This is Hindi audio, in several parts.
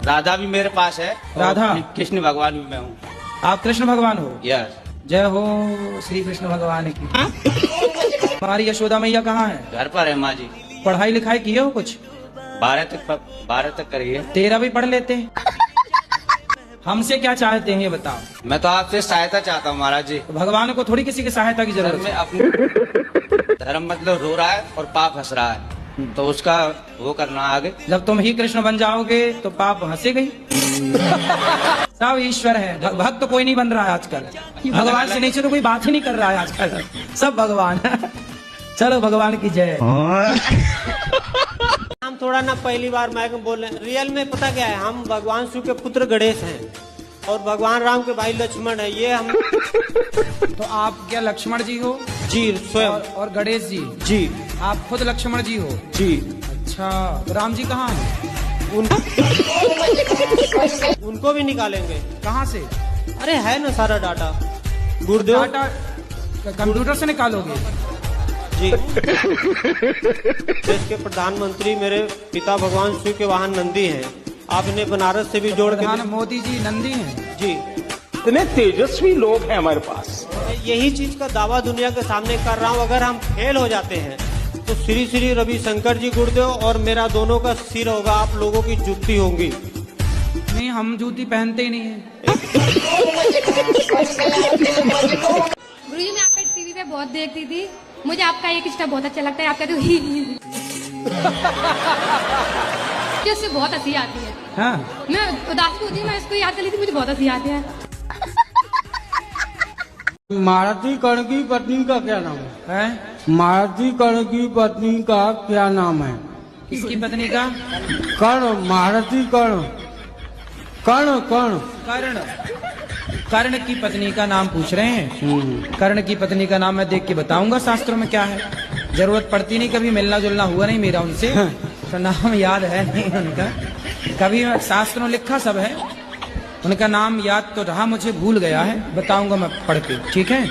राधा भी मेरे पास है। राधा? कृष्ण भगवान भी मैं हूँ। आप कृष्ण भगवान हो? यस। जय हो श्री कृष्ण भगवान की। हमारी यशोदा मैया कहाँ है? घर पर है माँ जी। पढ़ाई लिखाई किए हो कुछ? 12 तक करिए। तेरा भी पढ़ लेते। हमसे क्या चाहते हैं ये बताओ। मैं तो आपसे सहायता चाहता हूँ महाराज जी। भगवान को थोड़ी किसी की सहायता की जरूरत में है। अपने धर्म मतलब रो रहा है और पाप हंस रहा है, तो उसका वो करना आगे। जब तुम ही कृष्ण बन जाओगे तो पाप हंसे गई। सब ईश्वर है, भक्त तो कोई नहीं बन रहा है आजकल। भगवान से नीचे तो कोई बात ही नहीं कर रहा है आजकल, सब भगवान। चलो भगवान की जय। हम थोड़ा ना पहली बार माइक में बोल रहे हैं। रियल में पता क्या है, हम भगवान शिव के पुत्र गणेश हैं और भगवान राम के भाई लक्ष्मण है। ये हम तो आप क्या लक्ष्मण जी हो? जी स्वयं। और गणेश जी? जी। आप खुद लक्ष्मण जी हो? जी। अच्छा, तो राम जी कहाँ हैं? उनको भी निकालेंगे। कहाँ से? अरे है ना सारा डाटा गुरुदेव। डाटा कंप्यूटर से निकालोगे? जी। देश के प्रधानमंत्री मेरे पिता भगवान शिव के वाहन नंदी हैं। आपने बनारस से भी जोड़ के। प्रधान मोदी जी नंदी हैं? जी। इतने तेजस्वी लोग हैं हमारे पास। यही चीज का दावा दुनिया के सामने कर रहा हूँ। अगर हम फेल हो जाते हैं तो श्री श्री रविशंकर जी गुरुदेव और मेरा दोनों का सिर होगा, आप लोगों की जूती होंगी। नहीं, हम जूती पहनते ही नहीं है। गुरुजी मैं आपका टीवी पे बहुत देखती थी, मुझे आपका एक स्टेप बहुत अच्छा लगता है। आपका तो ही उससे बहुत हंसी आती है। हाँ? मैं उदास होती हूँ, मैं इसको याद कर लेती, मुझे बहुत हंसी आती है। मारुति कर्ण की पत्नी का क्या नाम है? मारुति कर्ण की पत्नी का क्या नाम है? किसकी पत्नी का? कर्ण, मारुति कर्ण, कर्ण कर्ण कर्ण। कर्ण की पत्नी का नाम पूछ रहे हैं? कर्ण की पत्नी का नाम मैं देख के बताऊंगा शास्त्रों में क्या है। जरूरत पड़ती नहीं, कभी मिलना जुलना हुआ नहीं मेरा उनसे, तो नाम याद है नहीं उनका। कभी शास्त्रों लिखा सब है, उनका नाम याद तो रहा, मुझे भूल गया है। बताऊंगा मैं पढ़ के, ठीक है?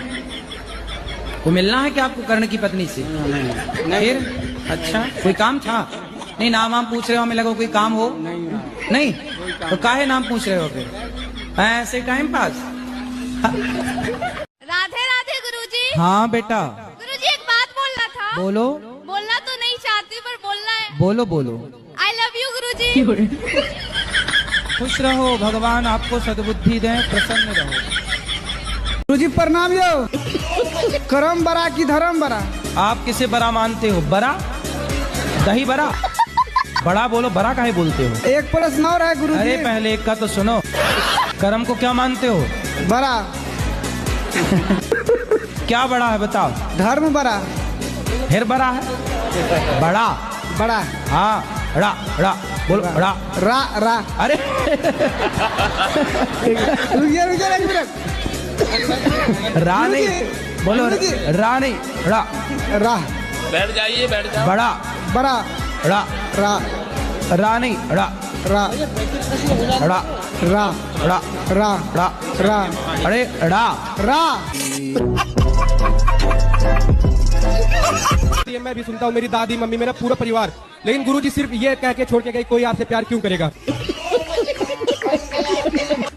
वो मिलना है क्या आपको कर्ण की पत्नी से? फिर अच्छा, कोई काम था? नहीं, नाम आप पूछ रहे हो, हमें लगा कोई काम हो। नहीं तो काहे नाम पूछ रहे हो फिर? ऐसे टाइम पास। राधे राधे गुरुजी। हाँ बेटा। गुरुजी एक बात बोलना था। बोलो। बोलना तो नहीं चाहती पर बोलना है। बोलो बोलो। आई लव यू गुरुजी। खुश रहो, भगवान आपको सद्बुद्धि दें, प्रसन्न रहो। गुरुजी प्रणाम यो। करम बरा की धर्म बरा? आप किसे बड़ा मानते हो? बड़ा? दही बड़ा? बड़ा बोलो, बड़ा काहे बोलते हो? एक प्रश्न और है गुरुजी। अरे पहले एक का तो सुनो। कर्म को क्या मानते हो? बरा। क्या बड़ा है बताओ? धर्म बरा। फिर बड़ा है? बड़ा बड़ा। हाँ, रा रा बोलो, रा रा रा। अरे रुकिए रुकिए एक मिनट। रा नहीं बोलो, रा नहीं, रा रा। बैठ जाइए, बैठ जाओ। बड़ा बड़ा। रा रा। रा नहीं, रा रा रा रा रा रा रा रा। अरे रा रा। मैं भी सुनता हूँ, मेरी दादी मम्मी मेरा पूरा परिवार, लेकिन गुरुजी सिर्फ ये कह के छोड़ के गए कोई आपसे प्यार क्यों करेगा?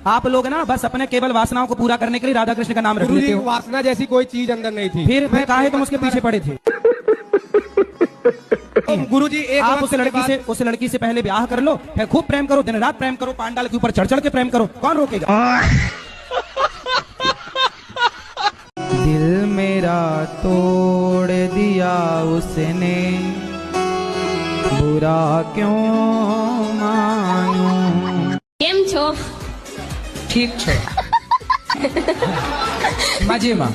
आप लोग ना बस अपने केवल वासनाओं को पूरा करने के लिए राधा कृष्ण का नाम रख लेते गुरुजी हो। वासना जैसी कोई चीज अंदर नहीं थी। फिर काहे तुम उसके पीछे पड़े थे? गुरुजी एक आप उस लड़की से पहले ब्याह कर लो, फिर खूब प्रेम करो, दिन रात प्रेम करो, पांडाल के ऊपर चढ़ चढ़ के प्रेम करो, कौन रोकेगा? दिल मेरा तोड़ दिया उसने, बुरा क्यों मानूं? केम छो? ठीक छो। मजे में।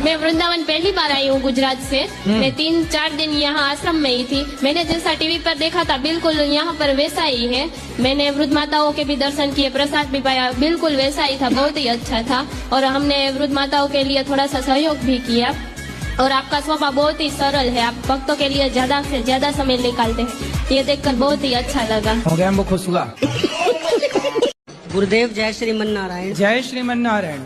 मैं वृंदावन पहली बार आई हूँ गुजरात से। मैं 3-4 दिन यहाँ आश्रम में ही थी। मैंने जैसा टीवी पर देखा था बिल्कुल यहाँ पर वैसा ही है। मैंने वृद्ध माताओं के भी दर्शन किए, प्रसाद भी पाया, बिल्कुल वैसा ही था, बहुत ही अच्छा था। और हमने वृद्ध माताओं के लिए थोड़ा सा सहयोग भी किया। और आपका स्वभाव बहुत ही सरल है, आप भक्तों के लिए ज्यादा से ज्यादा समय निकालते हैं, ये देखकर बहुत ही अच्छा लगा। हो गया, हमको खुश हुआ। गुरुदेव जय श्रीमन नारायण। जय श्रीमन नारायण।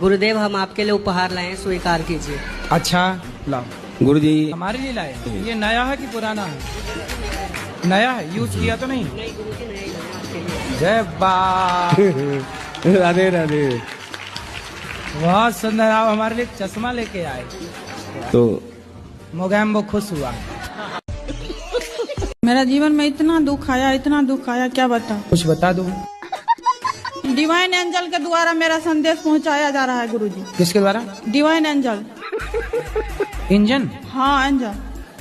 गुरुदेव हम आपके लिए उपहार लाए हैं, स्वीकार कीजिए। अच्छा लाओ। गुरुजी हमारे लिए लाए? ये नया है कि पुराना है? नया है, यूज किया तो नहीं? नहीं गुरुजी नहीं। जय बा। राधे राधे। बहुत सुंदर, आप हमारे लिए चश्मा लेके आए तो मोगैम्बो खुश हुआ। मेरा जीवन में इतना दुख आया, क्या बता। कुछ बता दो। डिवाइन एंजल के द्वारा मेरा संदेश पहुंचाया जा रहा है गुरुजी। किसके द्वारा? Divine angel. इंजन? हाँ एंजल।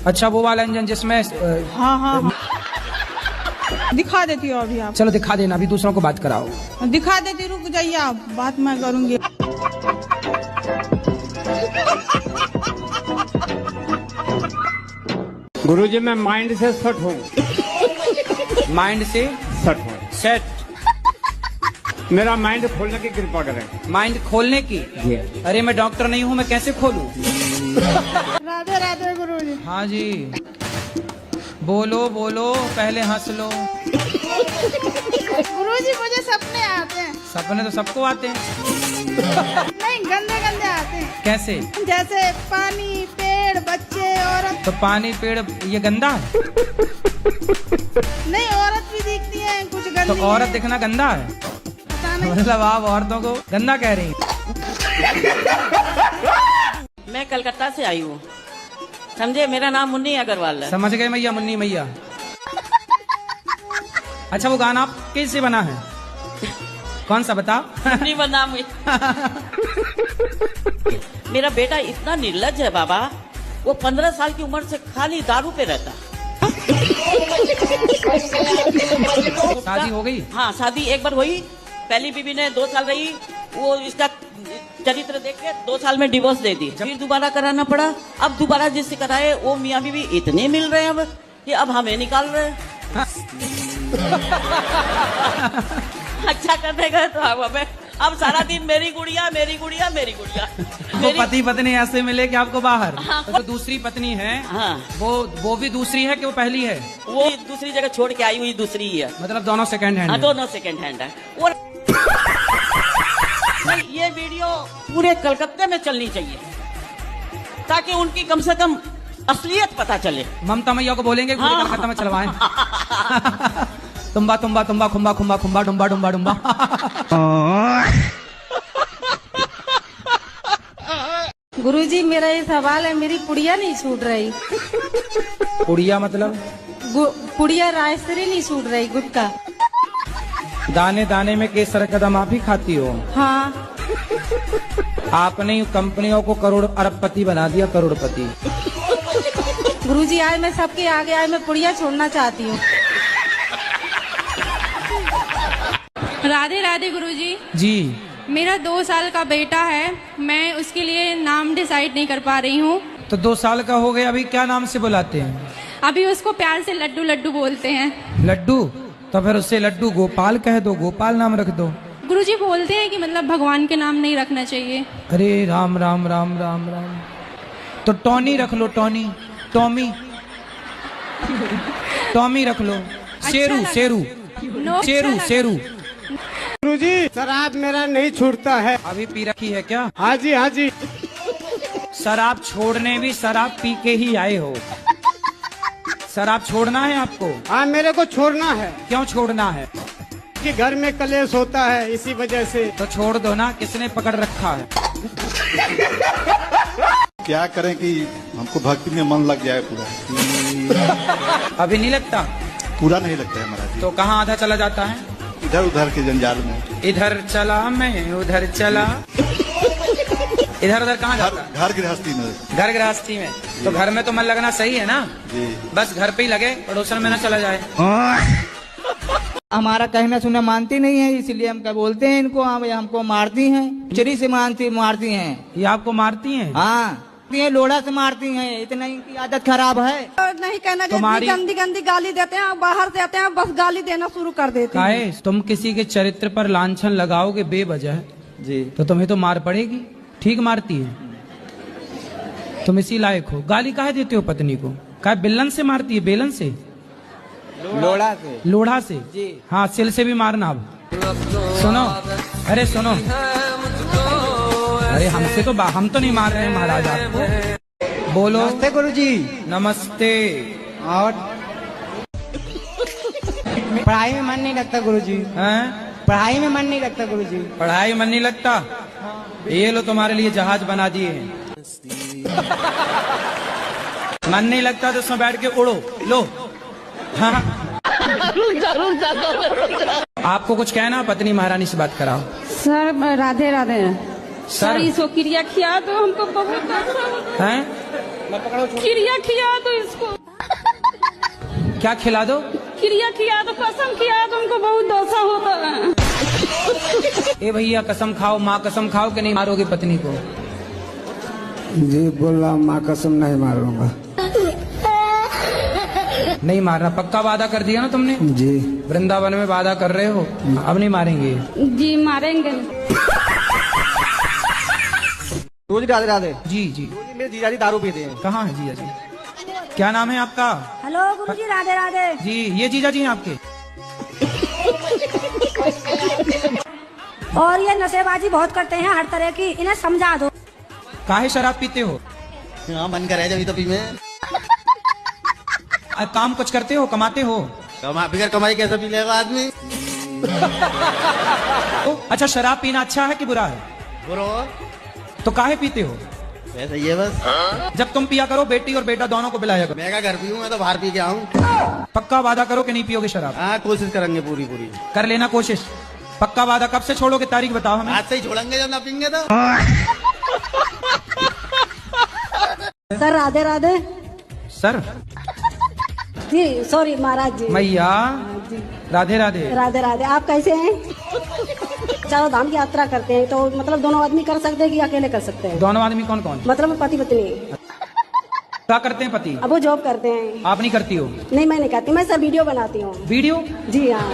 अच्छा वो वाला इंजन जिसमें हाँ। दिखा देती हो अभी आप। चलो दिखा देना, अभी दूसरों को बात कराओ। दिखा देती, रुक जाइए आप, बात मैं करूंगी। गुरुजी मैं माइंड से सेट हूँ। माइंड से सेट हूँ। सेट? मेरा माइंड खोलने की कृपा करें। माइंड खोलने की? अरे मैं डॉक्टर नहीं हूँ, मैं कैसे खोलूं? राधे राधे गुरुजी। हाँ जी, बोलो बोलो, पहले हंस लो। गुरुजी मुझे सपने आते हैं। सपने तो सबको आते हैं। नहीं, गंदे गंदे आते हैं। कैसे? जैसे पानी, पेड़, बच्चे, औरत। तो पानी, पेड़ ये गंदा है? नहीं, औरत भी दिखती है कुछ गंदी। तो औरत दिखना गंदा है? मतलब आप औरतों को गंदा कह रही हैं? मैं कलकत्ता से आई हूँ, समझे। मेरा नाम मुन्नी अग्रवाल है। समझ गए मैया, मुन्नी मैया। अच्छा वो गाना आप कैसे बना है? कौन सा बता? मुन्नी बना मेरा बेटा इतना निर्लज है बाबा, वो 15 साल की उम्र से खाली दारू पे रहता। शादी हो गई? हाँ शादी एक बार हुई, पहली बीवी ने 2 साल रही, वो इसका चरित्र देख के 2 साल में डिवोर्स दे दी। फिर दोबारा कराना पड़ा। अब दोबारा जिससे कराए वो मियाँ बीवी इतने मिल रहे हैं अब कि अब हमें निकाल रहे हैं। अच्छा करने गए तो हमें अब सारा दिन मेरी गुड़िया। वो पति पत्नी ऐसे मिले कि आपको बाहर? हाँ। तो दूसरी पत्नी है? हाँ। वो भी दूसरी है कि वो पहली है? वो दूसरी जगह छोड़ के आई हुई दूसरी ही है। मतलब दोनों सेकंड हैंड? हाँ दोनों सेकंड हैंड है। और ये वीडियो पूरे कलकत्ते में चलनी चाहिए ताकि उनकी कम से कम असलियत पता चले। ममता मैया को बोलेंगे पूरे कलकत्ता में चलवाएं। तुम्बा तुम्बा तुम्बा खुम्बा खुम्बा खुम्बा डुम्बा डुम्बा डुम्बा। गुरुजी मेरा ये सवाल है, मेरी पुड़िया नहीं छूट रही। पुड़िया मतलब? पुड़िया रायसरी नहीं छूट रही, गुटका। दाने दाने में केसर कदम आप ही खाती हो? हाँ। आपने कंपनियों को करोड़ अरबपति बना दिया, करोड़पति। गुरुजी आज मैं सबके आगे आज मैं पुड़िया छोड़ना चाहती हूँ। राधे राधे गुरुजी। जी। मेरा 2 साल का बेटा है, मैं उसके लिए नाम डिसाइड नहीं कर पा रही हूँ। तो 2 साल का हो गया, अभी क्या नाम से बुलाते हैं? अभी उसको प्यार से लड्डू लड्डू बोलते हैं। लड्डू? तो फिर उससे लड्डू गोपाल कह दो, गोपाल नाम रख दो। गुरुजी बोलते हैं कि मतलब भगवान के नाम नहीं रखना चाहिए। अरे राम राम राम राम राम। तो टॉनी रख लो, टॉनी, टॉमी, टॉमी रख लो। शेरू शेरू शेरू शेरू। गुरुजी शराब मेरा नहीं छूटता है। अभी पी रखी है क्या? हाँ जी हाँ जी। शराब छोड़ने भी शराब पी के ही आए हो। शराब छोड़ना है आपको? हाँ मेरे को छोड़ना है। क्यों छोड़ना है? कि घर में कलेश होता है इसी वजह से। तो छोड़ दो ना, किसने पकड़ रखा है? क्या करें कि हमको भक्ति में मन लग जाए पूरा। अभी नहीं लगता? पूरा नहीं लगता है महाराज। तो कहाँ आधा चला जाता है? इधर उधर के जंजाल में। इधर चला मैं उधर चला। इधर उधर कहाँ जाता है? घर गृहस्थी में। घर गृहस्थी में? तो घर में तो मन लगना सही है ना जी। बस घर पे ही लगे, पड़ोसन में ना चला जाए। हमारा कहना सुना मानती नहीं है, इसलिए हम क्या बोलते हैं इनको, हमको मारती हैं, चरी से मारती हैं। ये आपको मारती हैं? हाँ लोड़ा से मारती हैं, इतना इनकी आदत खराब है। नहीं कहना, तुम्हारी गंदी गंदी गाली देते हैं, बाहर से आते हैं बस गाली देना शुरू कर देते हैं। तुम किसी के चरित्र पर लांछन लगाओगे बेवजह जी, तो तुम्हें तो मार पड़ेगी। ठीक मारती है, तुम इसी लायक हो। गाली काहे देते हो पत्नी को? क्या बेलन से मारती है? बेलन से? लोड़ा से। लोढ़ा से जी। हाँ, सिल से भी मारना। अब सुनो, अरे सुनो, अरे हमसे तो हम तो नहीं मार रहे हैं महाराज आपको। बोलो। नमस्ते गुरुजी। नमस्ते। और पढ़ाई में मन नहीं लगता गुरुजी। हैं? पढ़ाई में मन नहीं लगता गुरुजी। पढ़ाई मन नहीं लगता? ये लो तुम्हारे लिए जहाज बना दिए हैं। मन नहीं लगता तो उसमें बैठ के उड़ो, लो। हाँ। आपको कुछ कहना? पत्नी महारानी से बात कराओ। सर राधे राधे। सर इसको क्रिया खिया तो हमको बहुत हैं? क्रिया खिया तो इसको क्या खिला दो? क्रिया खिया तो कसम खिया तो हमको बहुत दोषा होता है। ए भैया कसम खाओ, माँ कसम खाओ कि नहीं मारोगे पत्नी को? जी बोला माँ कसम नहीं मारूंगा। नहीं मारना, पक्का वादा कर दिया ना तुमने? जी। वृंदावन में वादा कर रहे हो, अब नहीं मारेंगे? जी मारेंगे। राधे राधे। जी जी। मेरे जीजाजी दारू पीते हैं। कहाँ है जीजा जी? क्या नाम है आपका? हेलो गुरुजी, राधे राधे। जी, ये जीजा जी हैं आपके? और ये नशेबाजी बहुत करते हैं हर तरह की, इन्हें समझा दो। काहे शराब पीते हो? हाँ मन करे जब तो पी में। काम कुछ करते हो, कमाते हो? बिगर कमाई कैसे पी लेगा आदमी? अच्छा, शराब पीना अच्छा है कि बुरा है? बुरा। तो काहे पीते हो? ऐसा ही है बस। जब तुम पिया करो, बेटी और बेटा दोनों को पिलाया करो। मैं क्या घर पीऊँ, मैं तो बाहर पी के आऊँ। पक्का वादा करो कि नहीं पियोगे शराब? हाँ कोशिश करेंगे पूरी। कर लेना कोशिश। पक्का वादा। कब से छोड़ोगे, तारीख बताओ हमें। आज से ही छोड़ेंगे जब ना पीएंगे तो। सर राधे राधे। सर जी सॉरी महाराज जी। मैया राधे राधे। राधे राधे। आप कैसे हैं? चारों धाम की यात्रा करते हैं तो मतलब दोनों आदमी कर सकते हैं कि अकेले कर सकते हैं? दोनों आदमी कौन कौन? मतलब पति पत्नी। क्या करते हैं पति? अब वो जॉब करते हैं। आप नहीं करती हो? नहीं मैं नहीं करती, मैं सर वीडियो बनाती हूँ। वीडियो? जी हाँ।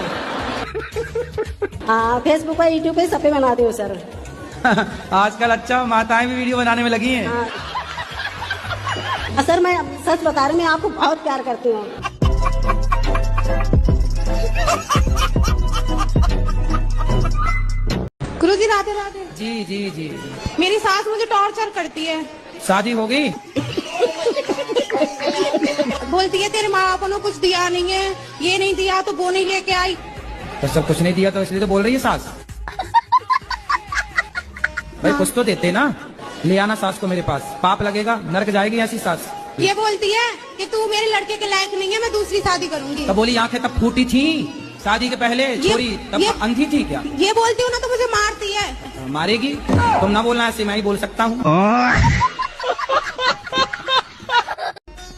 हाँ फेसबुक पे, यूट्यूब पे, सब पे बनाती हूँ सर। आजकल अच्छा माताएं भी वीडियो बनाने में लगी हैं। हाँ। सर मैं सच बता रही हूँ, मैं आपको बहुत प्यार करती हूँ। गुरुजी राधे राधे। जी जी जी। मेरी सास मुझे टॉर्चर करती है। शादी हो गई? बोलती है तेरे माँ बाप ने कुछ दिया नहीं है, ये नहीं दिया तो वो नहीं लेके आई। तो सब कुछ नहीं दिया तो इसलिए तो बोल रही है सास। भाई कुछ तो देते ना, ले आना सास को मेरे पास, पाप लगेगा, नरक जाएगी ऐसी सास। ये बोलती है कि तू मेरे लड़के के लायक नहीं है, मैं दूसरी शादी करूंगी। तब बोली आंखें तब फूटी थी शादी के पहले, छोरी तब अंधी थी क्या? ये बोलती हूँ ना तो मुझे मारती है। मारेगी? तुम ना बोलना ऐसे, मैं ही बोल सकता हूँ।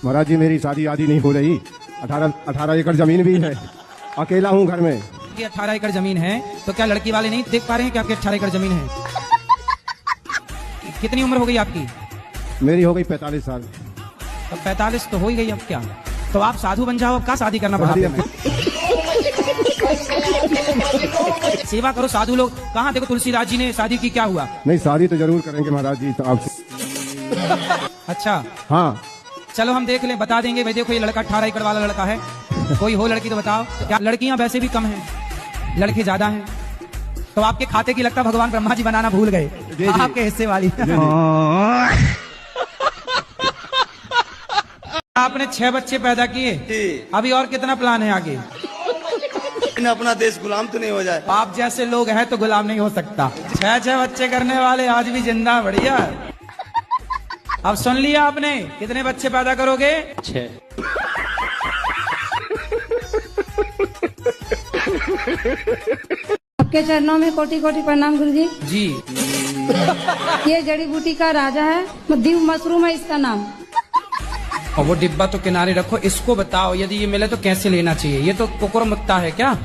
महाराज जी मेरी शादी आदि नहीं हो रही। 18 एकड़ जमीन भी है, अकेला हूँ घर में। 18 एकड़ जमीन है तो क्या लड़की वाले नहीं देख पा रहे हैं कि आपकी 18 एकड़ जमीन है? कितनी उम्र हो गई आपकी? मेरी हो गई 45 साल। तो 45 तो हो ही गई, अब क्या? तो आप साधु बन जाओ, अब क्या शादी करना पड़ा? सेवा करो साधु लोग। कहाँ देखो तुलसीदास जी ने शादी की, क्या हुआ? नहीं शादी तो जरूर करेंगे महाराज जी तो आपसे। अच्छा हाँ चलो हम देख लें, बता देंगे। भाई देखो ये लड़का 18 एकड़ वाला लड़का है, कोई हो लड़की तो बताओ। क्या लड़कियां वैसे भी कम हैं, लड़के ज्यादा हैं? तो आपके खाते की लगता भगवान ब्रह्मा जी बनाना भूल गए, आपके हिस्से वाली। आपने 6 बच्चे पैदा किए, अभी और कितना प्लान है आगे? अपना देश गुलाम तो नहीं हो जाए। आप जैसे लोग हैं तो गुलाम नहीं हो सकता। 6 बच्चे करने वाले आज भी जिंदा, बढ़िया। अब सुन लिया आपने, कितने बच्चे पैदा करोगे? 6। आपके चरणों में कोटि कोटि प्रणाम गुरुजी। जी। ये जड़ी बूटी का राजा है, दिव मशरूम है इसका नाम। और वो डिब्बा तो किनारे रखो, इसको बताओ यदि ये मिले तो कैसे लेना चाहिए? ये तो कुकुर मुत्ता है क्या?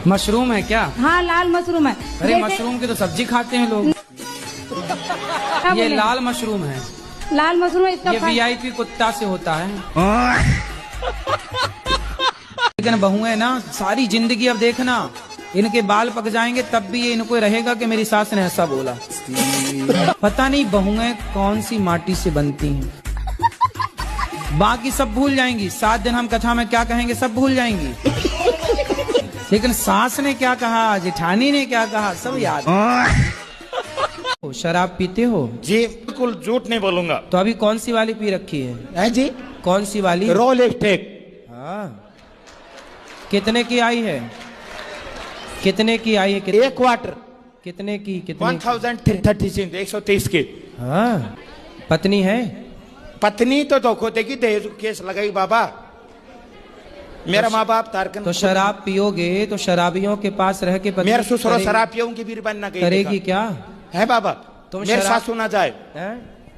मशरूम है क्या? हाँ लाल मशरूम है। अरे मशरूम की तो सब्जी खाते हैं लोग। ये लाल मशरूम है। लाल मशरूम है इसका। ये VIP कुत्ता से होता है। लेकिन बहुएं ना सारी जिंदगी, अब देखना इनके बाल पक जाएंगे तब भी ये इनको रहेगा कि मेरी सास ने ऐसा बोला। पता नहीं बहुएं कौन सी माटी से बनती हैं। बाकी सब भूल जाएंगी, 7 दिन हम कथा में क्या कहेंगे सब भूल जाएंगी, लेकिन सास ने क्या कहा, जेठानी ने क्या कहा, सब याद। शराब पीते हो? जी बिल्कुल झूठ नहीं बोलूंगा। तो अभी कौन सी वाली पी रखी है? जी कौन सी वाली? रोल स्टेक। हाँ कितने की आई है? कितने की आई है? एक क्वार्टर कितने की? कितने 1036 130 की। हाँ, पत्नी है? पत्नी तो धोखे की दहेज केस लगाई बाबा। मेरा माँ बाप तारकन। तो शराब पियोगे तो शराबियों के पास रह के मेरे ससुर शराब पियोगी भी बनना करेगी क्या है बाबा? तुम मेरे शराब- सासू ना जाए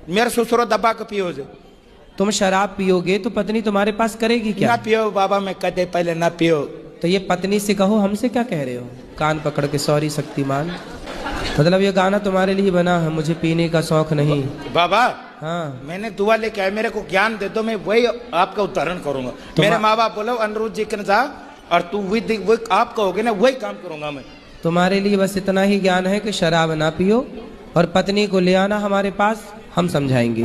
मेरे ससुर दबा के पियो जे। तुम शराब पियोगे तो पत्नी तुम्हारे पास करेगी क्या? ना पियो बाबा, मैं कदे पहले ना पियो। तो ये पत्नी से कहो, हमसे क्या कह रहे हो? कान पकड़ के सॉरी शक्तिमान, मतलब ये गाना तुम्हारे लिए बना है, मुझे पीने का शौक नहीं। बाबा हाँ, मैंने दुआ लेके आया, मेरे को ज्ञान दे दो, मैं वही आपका उच्चारण करूंगा। मेरे माँ बाप बोलो अनुरुद्ध जी के जा, और तू वही आप कहोगे ना, वही काम करूंगा मैं। तुम्हारे लिए बस इतना ही ज्ञान है कि शराब ना पियो और पत्नी को ले आना हमारे पास, हम समझाएंगे।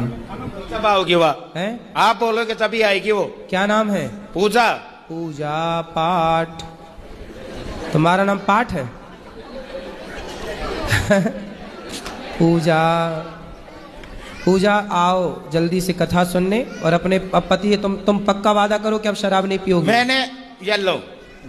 जब आओगी वह है, आप बोलोगे तभी आएगी वो। क्या नाम है? पूजा। पूजा पाठ। तुम्हारा नाम पाठ है? पूजा। पूजा आओ जल्दी से कथा सुनने, और अपने अब पति है, तुम पक्का वादा करो कि अब शराब नहीं पियोगे। मैंने ये लो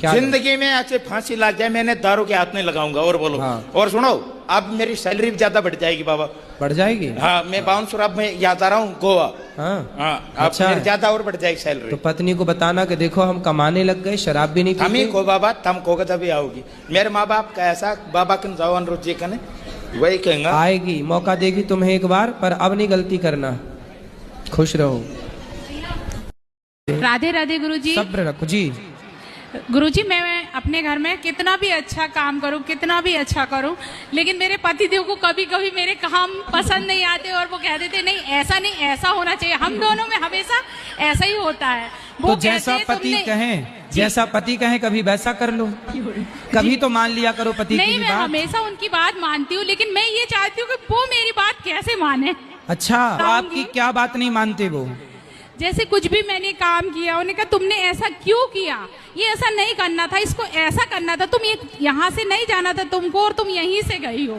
जिंदगी में ऐसे फांसी लग जाए मैंने दारू के हाथ नहीं लगाऊंगा। और बोलो। हाँ। और सुनो, अब मेरी सैलरी भी ज्यादा बढ़ जाएगी बाबा। बढ़ जाएगी? हाँ, मैं बाउंसर अब मैं याद आ रहा हूँ गोवा। हाँ, हाँ, अच्छा मेरी ज्यादा और बढ़ जाएगी सैलरी। तो पत्नी को बताना कि देखो हम कमाने लग गए, शराब भी नहीं पीते। हम ही को बाबा, तुम को तभी आओगी। मेरे माँ बाप का ऐसा बाबा कन जाओ अनुरुद्ध जी कने, वही कहेंगे। आएगी, मौका देगी तुम्हें एक बार, पर अब नहीं गलती करना। खुश रहो। राधे राधे गुरुजी। सब्र रखो जी। गुरुजी, मैं अपने घर में कितना भी अच्छा काम करूं, कितना भी अच्छा करूं, लेकिन मेरे पतिदेव को कभी कभी मेरे काम पसंद नहीं आते, और वो कह देते नहीं ऐसा नहीं, ऐसा होना चाहिए। हम दोनों में हमेशा ऐसा ही होता है। तो जैसा पति कहें, जैसा पति कहें कभी वैसा कर लो, कभी तो मान लिया करो पति की बात। नहीं, मैं हमेशा उनकी बात मानती हूँ, लेकिन मैं ये चाहती हूँ कि वो मेरी बात कैसे माने। अच्छा, तो आपकी क्या बात नहीं मानते वो? जैसे कुछ भी मैंने काम किया, उन्होंने कहा तुमने ऐसा क्यों किया, ये ऐसा नहीं करना था, इसको ऐसा करना था, तुम ये यहाँ से नहीं जाना था तुमको, और तुम यहीं से गई हो।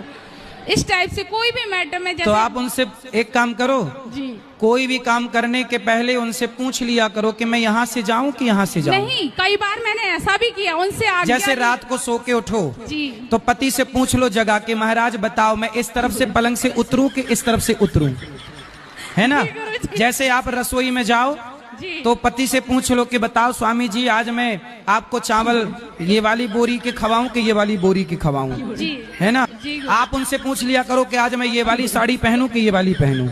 इस टाइप से कोई भी मैटर में जैसे। तो आप उनसे एक काम करो जी, कोई भी काम करने के पहले उनसे पूछ लिया करो कि मैं यहाँ से जाऊँ कि यहाँ से जाऊँ। नहीं, कई बार मैंने ऐसा भी किया उनसे आज्ञा। जैसे रात को सो के उठो जी, तो पति से पूछ लो जगा के, महाराज बताओ मैं इस तरफ से पलंग से उतरूं कि इस तरफ से उतरूं, है ना? जैसे आप रसोई में जाओ तो पति से पूछ लो कि बताओ स्वामी जी आज मैं आपको चावल ये वाली बोरी के खवाऊं कि ये वाली बोरी के खवाऊं, है ना? आप उनसे पूछ लिया करो कि आज मैं ये वाली साड़ी पहनूं कि ये वाली पहनूं।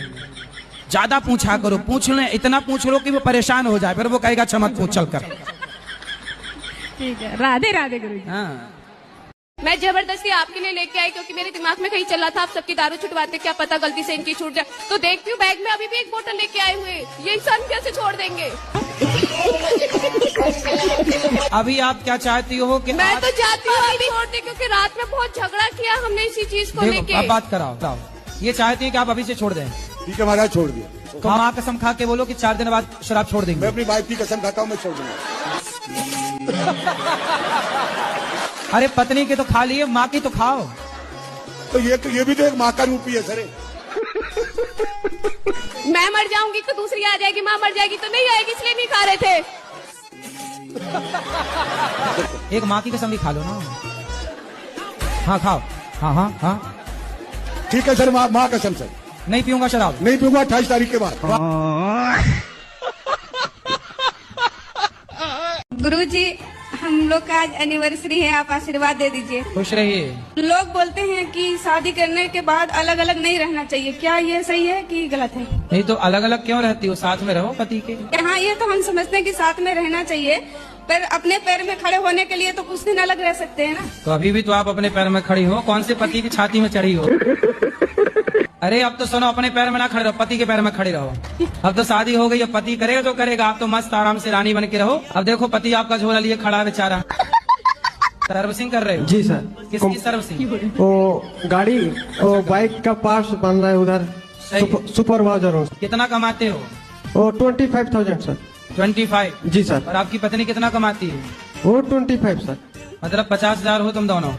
ज्यादा पूछा करो, पूछ ले, इतना पूछ लो कि वो परेशान हो जाए, फिर वो कहेगा चमक पूछ चल कर। ठीक है, राधे राधे गुरु जी। हाँ, मैं जबरदस्ती आपके लिए लेके आई, क्योंकि मेरे दिमाग में कहीं चला था आप सबकी दारू छुटवाते, क्या पता गलती से इनकी छूट जाए। तो देखती हूँ बैग में अभी भी एक बोतल लेके आए हुए, ये इंसान कैसे छोड़ देंगे? अभी आप क्या चाहती हो कि मैं तो चाहती हूँ अभी छोड़ दे, क्योंकि रात में बहुत झगड़ा किया हमने इसी चीज को लेके। अब बात कराओ, ये चाहती है कि आप अभी से छोड़ दें। ठीक है महाराज, छोड़ दिया। तो माँ कसम खा के बोलो कि 4 दिन बाद शराब छोड़ देंगे। मैं अपनी वाइफ की कसम खाता हूँ, मैं छोड़ दूंगा। अरे पत्नी के तो खा लिए, माँ की तो खाओ। तो ये भी तो एक माँ का रूप ही है सर। मैं मर जाऊंगी तो दूसरी आ जाएगी, माँ मर जाएगी तो नहीं आएगी, इसलिए नहीं खा रहे थे। एक माँ की कसम भी खा लो ना। हाँ खाओ। हाँ हाँ हाँ ठीक है सर, माँ कसम सर। नहीं पीऊंगा शराब, नहीं पीऊंगा 28 तारीख के बाद। गुरुजी, हम लोग का आज एनिवर्सरी है, आप आशीर्वाद दे दीजिए। खुश रहिए। लोग बोलते हैं कि शादी करने के बाद अलग अलग नहीं रहना चाहिए, क्या ये सही है कि गलत है? नहीं तो अलग अलग क्यों रहती हो, साथ में रहो पति के। हाँ, ये तो हम समझते हैं कि साथ में रहना चाहिए, पर अपने पैर में खड़े होने के लिए तो कुछ दिन अलग रह सकते हैं ना। तो अभी भी तो आप अपने पैर में खड़ी हो, कौन से पति की छाती में चढ़ी हो? अरे अब तो सुनो, अपने पैर में ना खड़े रहो, पति के पैर में खड़े रहो। अब तो शादी हो गई, अब पति करेगा तो करेगा, आप तो मस्त आराम से रानी बन के रहो। अब देखो पति आपका झोला लिए खड़ा बेचारा। सर्विसिंग कर रहे हो? जी सर। किसकी सर्विसिंग? वो गाड़ी, वो बाइक का पार्ट्स बन रहा है उधर, सुपरवाइजर हो। कितना कमाते हो? वो 25,000 सर। 25? जी सर। और आपकी पत्नी कितना कमाती है? वो 25 सर। मतलब 50,000 हो तुम दोनों।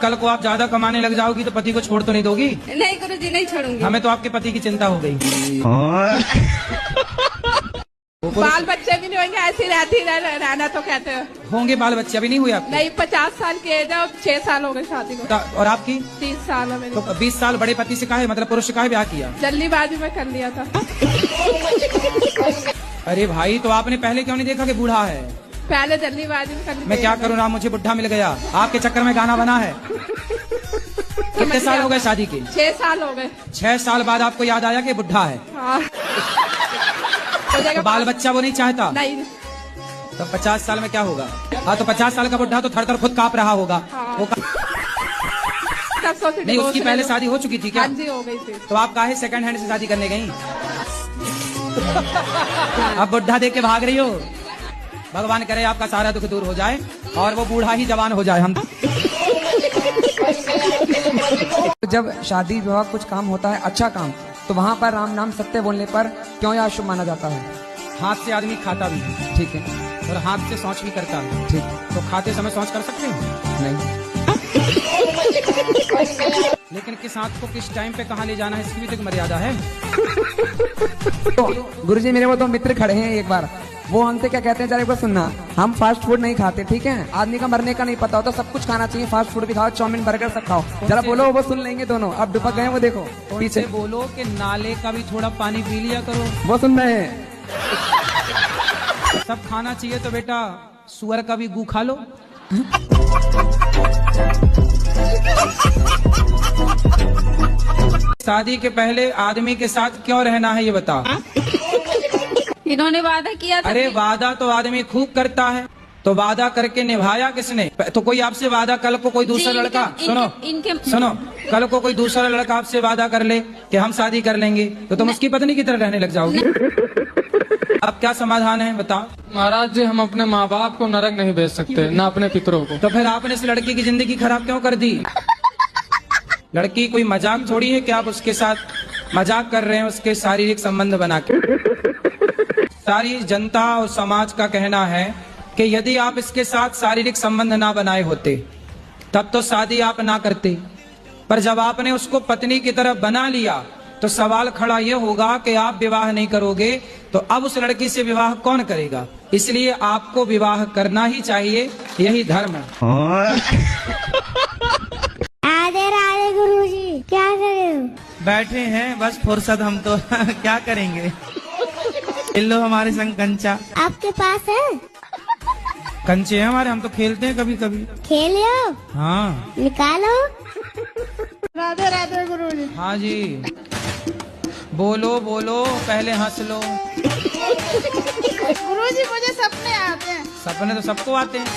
कल को आप ज्यादा कमाने लग जाओगी तो पति को छोड़ तो नहीं दोगी? नहीं गुरुजी, नहीं छोड़ूंगी। हमें तो आपके पति की चिंता हो गई। बाल बच्चे भी नहीं होंगे, ऐसी रहती रहना तो कहते हैं। होंगे बाल बच्चे, अभी नहीं हुए आपके? नहीं, 50 साल की एज है, अब 6 साल हो गए शादी को। और आपकी? 30 साल है मेरी। तो 20 साल बड़े पति से काहे, मतलब पुरुष से काहे ब्याह किया? जल्दीबाजी में कर लिया था। अरे भाई, तो आपने पहले क्यों नहीं देखा कि बूढ़ा है? पहले जल्दीबाजी में कर लिया। मैं क्या करूँ ना, मुझे बुढ़ा मिल गया। आपके चक्कर में गाना बना है। कितने साल हो गए शादी के? 6 साल हो गए। 6 साल बाद आपको याद आया कि बुढ़ा है? हाँ। तो बाल बच्चा वो नहीं चाहता? नहीं। तो 50 साल में क्या होगा? हाँ, तो 50 साल का बुढ़ा तो थर थर खुद कांप रहा होगा। हाँ। वो नहीं, उसकी पहले शादी हो चुकी थी क्या? हाँ जी, हो गई थी। तो आप काहे सेकंड हैंड से शादी करने गई? अब बुढ़ा देख के भाग रही हो? भगवान करे आपका सारा दुख दूर हो जाए और वो बूढ़ा ही जवान हो जाए। हम जब शादी विवाह कुछ काम होता है, अच्छा काम, तो वहाँ पर राम नाम सत्य बोलने पर क्यों यह अशुभ माना जाता है? हाथ से आदमी खाता भी है, ठीक है, और हाथ से शौच भी करता है, ठीक। तो खाते समय शौच कर सकते हो? नहीं। लेकिन किस हाथ को किस टाइम पे कहाँ ले जाना है, इसकी भी तो एक मर्यादा है। तो गुरुजी, मेरे वो 2 मित्र खड़े हैं, एक बार वो हमसे क्या कहते हैं, जरा एक बार सुनना। हम फास्ट फूड नहीं खाते, ठीक है? आदमी का मरने का नहीं पता होता, सब कुछ खाना चाहिए, फास्ट फूड भी खाओ, चाउमीन बर्गर सब खाओ। जरा बोलो, वो सुन लेंगे दोनों। अब दुपक गए, वो देखो पीछे। बोलो कि नाले का भी थोड़ा पानी पी लिया करो। वो सुन रहे हैं। सब खाना चाहिए तो बेटा सुअर का भी गू खा लो। शादी के पहले आदमी के साथ क्यों रहना है, ये बता। इन्होंने वादा किया था। अरे वादा तो आदमी खूब करता है, तो वादा करके निभाया किसने? तो कोई आपसे वादा, कल को कोई दूसरा लड़का, सुनो, कल को कोई दूसरा लड़का आपसे वादा कर ले कि हम शादी कर लेंगे, तो तुम उसकी पत्नी की तरह रहने लग जाओगे। अब क्या समाधान है, बताओ। महाराज जी, हम अपने माँ बाप को नरक नहीं भेज सकते, न अपने पितरों को। तो फिर आपने इस लड़की की जिंदगी खराब क्यों कर दी? लड़की कोई मजाक थोड़ी है कि आप उसके साथ मजाक कर रहे हैं, उसके शारीरिक संबंध बना के। सारी जनता और समाज का कहना है कि यदि आप इसके साथ शारीरिक संबंध ना बनाए होते तब तो शादी आप ना करते, पर जब आपने उसको पत्नी की तरफ बना लिया तो सवाल खड़ा ये होगा कि आप विवाह नहीं करोगे तो अब उस लड़की से विवाह कौन करेगा? इसलिए आपको विवाह करना ही चाहिए, यही धर्म है। राधे राधे गुरुजी, क्या कर रहे हो? बैठे हैं बस फुर्सत, हम तो क्या करेंगे। लो हमारे संग कंचा। आपके पास है? कंचे हैं हमारे, हम तो खेलते हैं कभी कभी। खेलियो? हाँ, निकालो। राधे राधे गुरुजी। हाँ जी, बोलो बोलो, पहले हंस लो। गुरुजी, मुझे सपने आते हैं। सपने तो सबको आते हैं।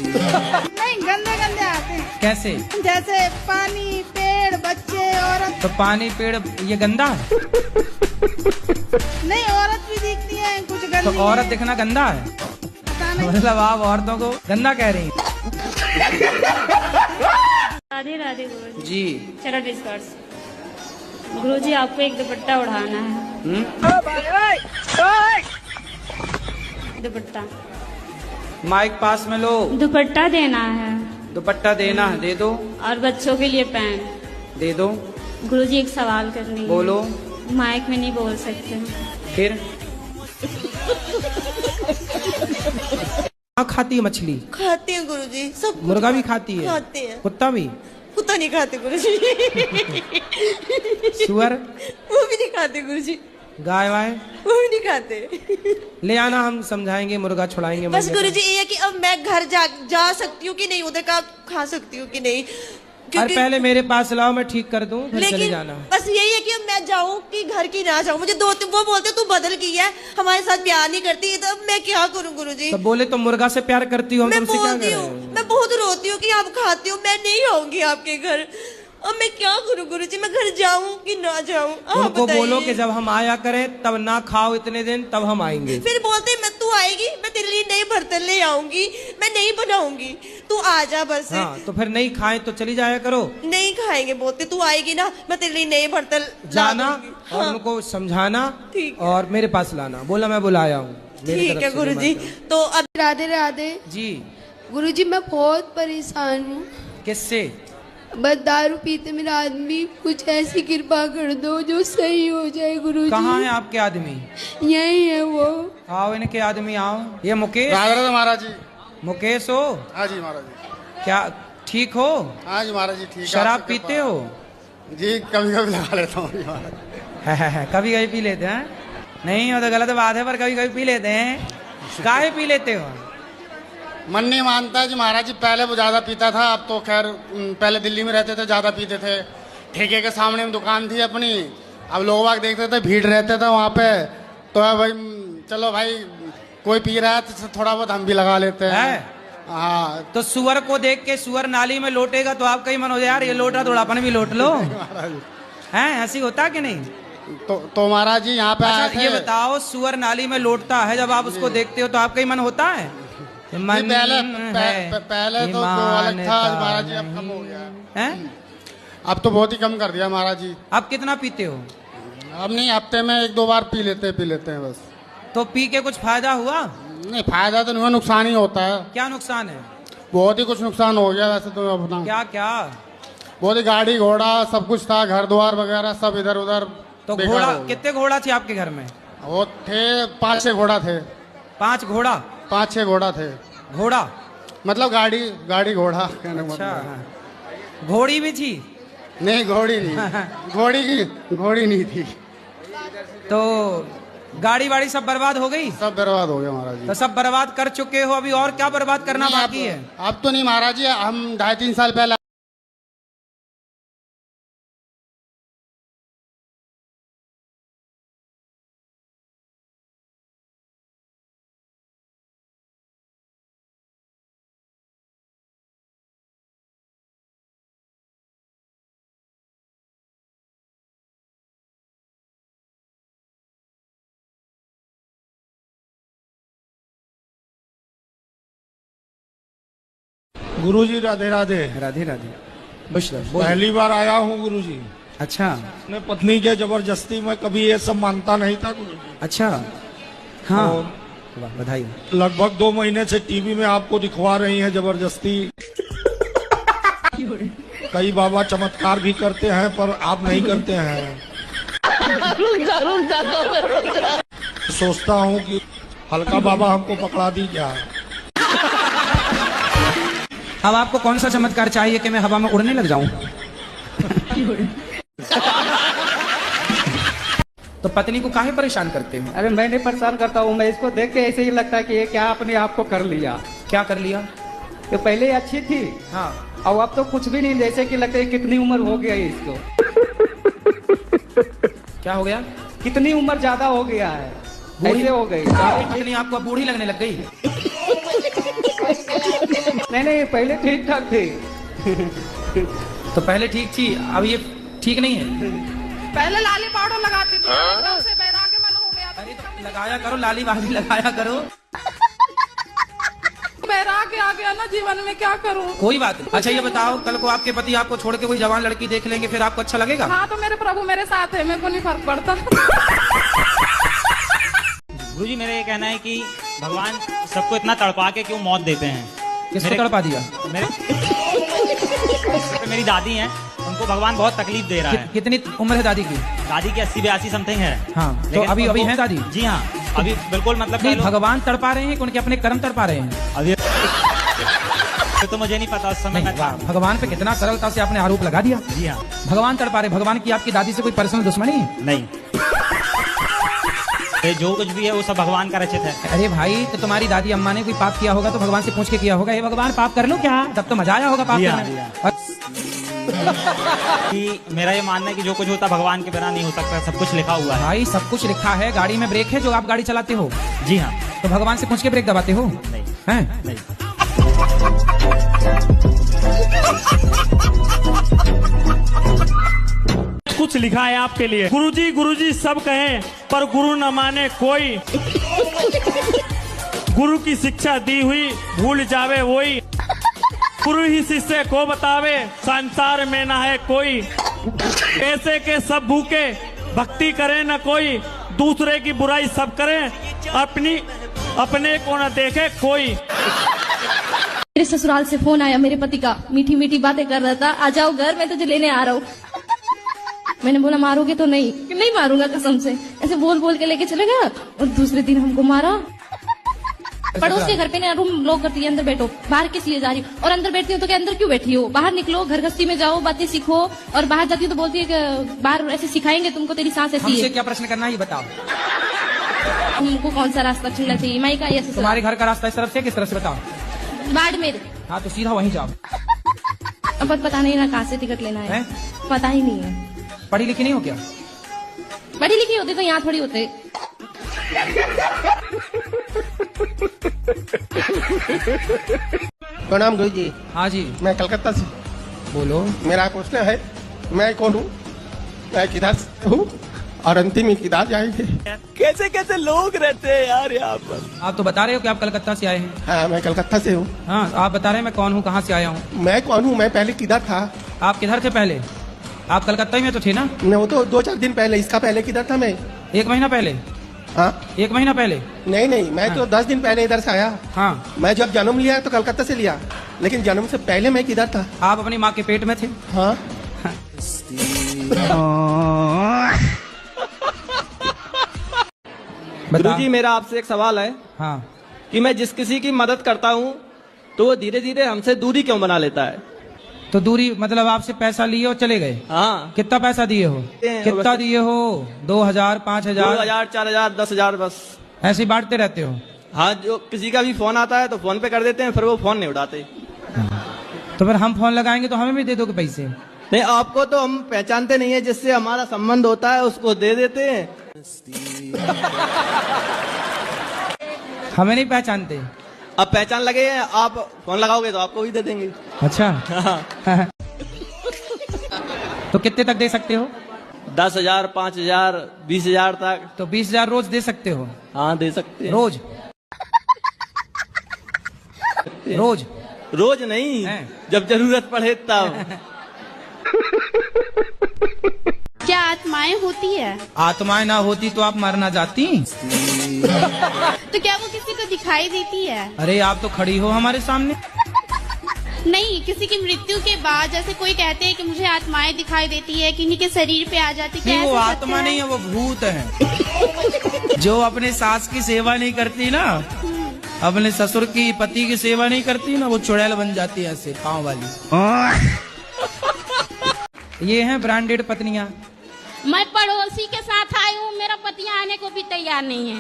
नहीं, गंदे गंदे आते हैं। कैसे? जैसे पानी, पेड़, बच्चे, औरत। तो पानी, पेड़, ये गंदा है? नहीं, औरत भी दिखती है कुछ गंदी। तो औरत दिखना गंदा है? मतलब आप औरतों को गंदा कह रही हैं? राधे राधे गुरुजी। जी, चरण स्पर्श। गुरुजी, आपको एक दुपट्टा उड़ाना है। दुपट्टा माइक पास में लो। दुपट्टा देना है। दुपट्टा देना है, दे दो। और बच्चों के लिए पैंट दे दो। गुरुजी, एक सवाल करनी है। बोलो। माइक में नहीं बोल सकते। फिर खाती है मछली? खाती है गुरुजी, सब। मुर्गा भी खाती है? खाते हैं। कुत्ता भी? कुत्ता नहीं खाते गुरुजी। सुअर? वो भी नहीं खाते गुरुजी। गाय वाय? वो भी नहीं खाते। ले आना, हम समझाएंगे, मुर्गा छुड़ाएंगे। बस गुरुजी ये है कि अब मैं घर जा सकती हूँ कि नहीं, उधर का खा सकती हूँ कि नहीं? और पहले मेरे पास लाओ, मैं ठीक कर दूं, फिर चले जाना। बस यही है कि अब मैं जाऊं कि घर की ना जाऊं। मुझे वो बोलते तू बदल गई है, हमारे साथ प्यार नहीं करती, तो अब मैं क्या करूं गुरुजी? तो बोले तो मुर्गा से प्यार करती हो, तुमसे क्या करें? मैं बहुत रोती हूँ कि आप खाती हो, मैं नहीं आऊंगी आपके घर। अब मैं क्या करूं गुरुजी? मैं घर जाऊं कि ना जाऊं? उनको बोलो कि जब हम आया करें तब ना खाओ इतने दिन, तब हम आएंगे। फिर बोलते मैं तू आएगी, मैं तेरे लिए नए बर्तन ले आऊंगी, मैं नहीं बनाऊंगी, तू आ जा बस। हाँ, तो फिर नहीं खाए तो चली जाया करो। नहीं खाएंगे, बोलते तू आएगी ना, मैं तेरे लिए नए बर्तन जाना और उनको समझाना और मेरे पास लाना। बोला मैं बुलाया हूँ। ठीक है गुरुजी। तो अब राधे राधे जी। गुरुजी, मैं बहुत परेशान हूँ। किससे? बस दारू पीते मेरा आदमी, कुछ ऐसी कृपा कर दो जो सही हो जाए गुरुजी। कहाँ है आपके आदमी? यही है वो। आओ इनके आदमी आओ। ये मुकेश? महाराज जी। मुकेश हो? हाँ जी महाराज जी। क्या ठीक हो? हाँ जी महाराज जी ठीक। शराब पीते हो? जी कभी कभी लगा लेता हूँ महाराज। कभी कभी पी लेते हैं? नहीं वो तो गलत बात है, पर कभी कभी पी लेते हैं। काहे पी लेते हो? मन नहीं मानता है जी महाराज जी। पहले वो ज्यादा पीता था, अब तो खैर पहले दिल्ली में रहते थे, ज्यादा पीते थे। ठेके के सामने में दुकान थी अपनी, अब लोग बाग देखते थे, भीड़ रहते थे वहाँ पे, तो भाई चलो भाई कोई पी रहा है तो थोड़ा बहुत हम भी लगा लेते हैं। हाँ तो सुअर को देख के सुअर नाली में लौटेगा तो आपका ही मन हो जाए यार ये लौट रहा, थोड़ा अपन भी लौट लो। हैं ऐसी होता कि नहीं? तो महाराज जी यहाँ पे अच्छा, ये बताओ सुअर नाली में लौटता है, जब आप उसको देखते हो तो आपका ही मन होता है? पहले तो अलग था महाराज जी, अब कम हो गया है। अब तो बहुत ही कम कर दिया महाराज जी। अब कितना पीते हो? अब नहीं, हफ्ते में 1-2 बार पी लेते हैं बस। तो पी के कुछ फायदा हुआ? नहीं फायदा तो नहीं हुआ, नुकसान ही होता है। क्या नुकसान है? बहुत ही कुछ नुकसान हो गया वैसे तो अपना। क्या क्या? बहुत ही गाड़ी घोड़ा सब कुछ था, घर द्वार वगैरह सब इधर उधर। तो घोड़ा कितने घोड़ा थे आपके घर में? वो थे 5-6 घोड़ा थे। 5 घोड़ा? 5-6 घोड़ा थे। घोड़ा मतलब गाड़ी घोड़ा कहने का अच्छा, मतलब। घोड़ी भी थी? नहीं घोड़ी नहीं। घोड़ी नहीं थी। तो गाड़ी वाड़ी सब बर्बाद हो गई? सब बर्बाद हो गया महाराज जी। तो सब बर्बाद कर चुके हो, अभी और क्या बर्बाद करना बाकी है? अब तो नहीं महाराज जी, हम 2.5-3 साल पहले गुरुजी राधे राधे। राधे राधे। पहली बार आया हूँ गुरुजी। अच्छा। अपने पत्नी के जबरदस्ती में कभी ये सब मानता नहीं था गुरुजी। अच्छा हाँ बधाई। लगभग 2 महीने से टीवी में आपको दिखवा रही हैं जबरदस्ती। कई बाबा चमत्कार भी करते हैं पर आप नहीं करते हैं। सोचता हूँ कि हल्का बाबा हमको पकड़ा दी क्या। अब आपको कौन सा चमत्कार चाहिए कि मैं हवा में उड़ने लग जाऊं? तो पत्नी को काहे परेशान करते हो? अरे मैं नहीं परेशान करता हूँ, मैं इसको देख के ऐसे ही लगता है कि ये क्या अपने आप को कर लिया। क्या कर लिया? तो पहले अच्छी थी हाँ, और अब तो कुछ भी नहीं, जैसे कि लगता है कितनी उम्र हो गया है इसको। क्या हो गया? कितनी उम्र ज्यादा हो गया है, ऐसे हो गई। पत्नी आपको बूढ़ी लगने लग गई? नहीं पहले ठीक ठाक थी। तो पहले ठीक थी, अब ये ठीक नहीं है? पहले लाली पाउडर लगाती थी, एकदम से बैराग मन हो गया। अरे तो लगाया करो, लाली बाली लगाया करो। बैराग आ गया ना जीवन में, क्या करूं? कोई बात नहीं। अच्छा ये बताओ, कल को आपके पति आपको छोड़ के कोई जवान लड़की देख लेंगे, फिर आपको अच्छा लगेगा? हाँ तो मेरे प्रभु मेरे साथ है, मेरे को नहीं फर्क पड़ता। गुरुजी मेरा ये कहना है कि भगवान सबको इतना तड़पा के क्यों मौत देते हैं? किसको तड़पा दिया? मेरी दादी हैं, उनको भगवान बहुत तकलीफ दे रहा है। कितनी उम्र है दादी की? दादी की 80-82 समथिंग है। हाँ तो अभी है दादी? जी हाँ अभी बिल्कुल मतलब नहीं, भगवान तड़पा रहे हैं कि उनके अपने कर्म तड़पा रहे हैं? अभी तो मुझे नहीं पता उस समय। भगवान पे कितना सरलता से आपने आरोप लगा दिया। जी हाँ भगवान तड़पा रहे। भगवान की आपकी दादी से कोई पर्सनल दुश्मनी है? नहीं, जो कुछ भी है वो सब भगवान का रचित है। अरे भाई तो तुम्हारी दादी अम्मा ने कोई पाप किया होगा तो भगवान से पूछ के किया होगा, ये भगवान पाप कर लो क्या? तब तो मजा आया होगा पाप करने। कि मेरा ये मानना है कि जो कुछ होता भगवान के बिना नहीं हो सकता, सब कुछ लिखा हुआ है। भाई सब कुछ लिखा है। गाड़ी में ब्रेक है जो आप गाड़ी चलाते हो? जी हाँ। तो भगवान से पूछ के ब्रेक दबाते हो? नहीं हैं? नहीं। कुछ लिखा है आपके लिए। गुरुजी गुरुजी सब कहें पर गुरु न माने कोई। गुरु की शिक्षा दी हुई भूल जावे वही। गुरु ही शिष्य को बतावे संसार में ना है कोई। ऐसे के सब भूखे भक्ति करे न कोई। दूसरे की बुराई सब करें अपने को न देखे कोई। मेरे ससुराल से फोन आया मेरे पति का, मीठी मीठी बातें कर रहा था, आ जाओ घर, मैं तुझे लेने आ रहा हूँ। मैंने बोला मारोगे तो नहीं, कि नहीं मारूंगा कसम से। ऐसे बोल बोल के लेके चले गया और दूसरे दिन हमको मारा। पड़ोस के घर पे ना रूम लॉक करती है, अंदर बैठो, बाहर किस लिए जा रही हो, और अंदर बैठती हो तो क्या अंदर क्यों बैठी हो, बाहर निकलो, घर गस्ती में जाओ, बातें सीखो। और बाहर जाती हो तो बोलती है कि बाहर ऐसे सिखाएंगे तुमको, तेरी सास ऐसी हमसे है। क्या प्रश्न करना है ये बताओ। तुमको कौन सा रास्ता चुनना चाहिए, माई का या ससुराल? तुम्हारे घर का रास्ता इस तरफ से किस तरफ से बताओ। बाड़मेर। हाँ तो सीधा वहीं जाओ। अब पता नहीं ना कहाँ से टिकट लेना है, पता ही नहीं है। पढ़ी लिखी नहीं हो क्या? पढ़ी लिखी होती तो यहाँ थोड़ी होते। प्रणाम गुरु जी। हाँ जी, मैं कलकत्ता से। बोलो। मेरा प्रश्न है, मैं कौन हूँ, मैं किधर से हूँ और अंतिम में किधर जाएंगे? कैसे कैसे लोग रहते हैं यार यहाँ पर। आप तो बता रहे हो कि आप कलकत्ता से आए हैं। हाँ मैं कलकत्ता से हूँ। हाँ आप बता रहे हैं मैं कौन हूँ, कहाँ से आया हूँ। मैं कौन हूँ, मैं पहले किधर था? आप किधर थे पहले? आप कलकत्ता ही में तो थे ना? मैं वो तो 2-4 दिन पहले, इसका पहले किधर था मैं? 1 महीना पहले। हाँ 1 महीना पहले? नहीं, मैं तो 10 दिन पहले इधर से आया। हाँ मैं जब जन्म लिया तो कलकत्ता से लिया, लेकिन जन्म से पहले मैं किधर था? आप अपनी माँ के पेट में थे। हाँ गुरुजी मेरा आपसे एक सवाल है। हाँ। कि मैं जिस किसी की मदद करता हूँ तो वो धीरे धीरे हमसे दूरी क्यों बना लेता है? तो दूरी मतलब आपसे पैसा लिए और चले गए? हाँ। कितना पैसा दिए हो? कितना दिए हो? 2000, 5000, 2000, 4000, 10,000 बस ऐसे ही बांटते रहते हो? हाँ, जो किसी का भी फोन आता है तो फोन पे कर देते हैं, फिर वो फोन नहीं उठाते। तो फिर हम फोन लगाएंगे तो हमें भी दे दोगे पैसे? नहीं, आपको तो हम पहचानते नहीं है, जिससे हमारा संबंध होता है उसको दे देते हैं। हमें नहीं पहचानते? अब पहचान लगे हैं, आप फोन लगाओगे तो आपको भी दे देंगे। अच्छा। तो कितने तक दे सकते हो? 10,000, 5,000, 20,000 तक। तो 20,000 रोज दे सकते हो? हाँ दे सकते हैं। रोज? रोज? रोज नहीं, जब जरूरत पड़े तब। क्या आत्माएं होती है? आत्माएं ना होती तो आप मर ना जाती? तो क्या वो किसी को दिखाई देती है? अरे आप तो खड़ी हो हमारे सामने। नहीं, किसी की मृत्यु के बाद जैसे कोई कहते हैं कि मुझे आत्माएं दिखाई देती है, किन्हीं के शरीर पे आ जाती है। नहीं, वो आत्मा नहीं है, वो भूत है। जो अपने सास की सेवा नहीं करती ना, अपने ससुर की, पति की सेवा नहीं करती ना, वो चुड़ैल बन जाती है ऐसे पाँव वाली। ये हैं ब्रांडेड पत्नियां। मैं पड़ोसी के साथ आई हूँ, मेरा पति आने को भी तैयार नहीं है।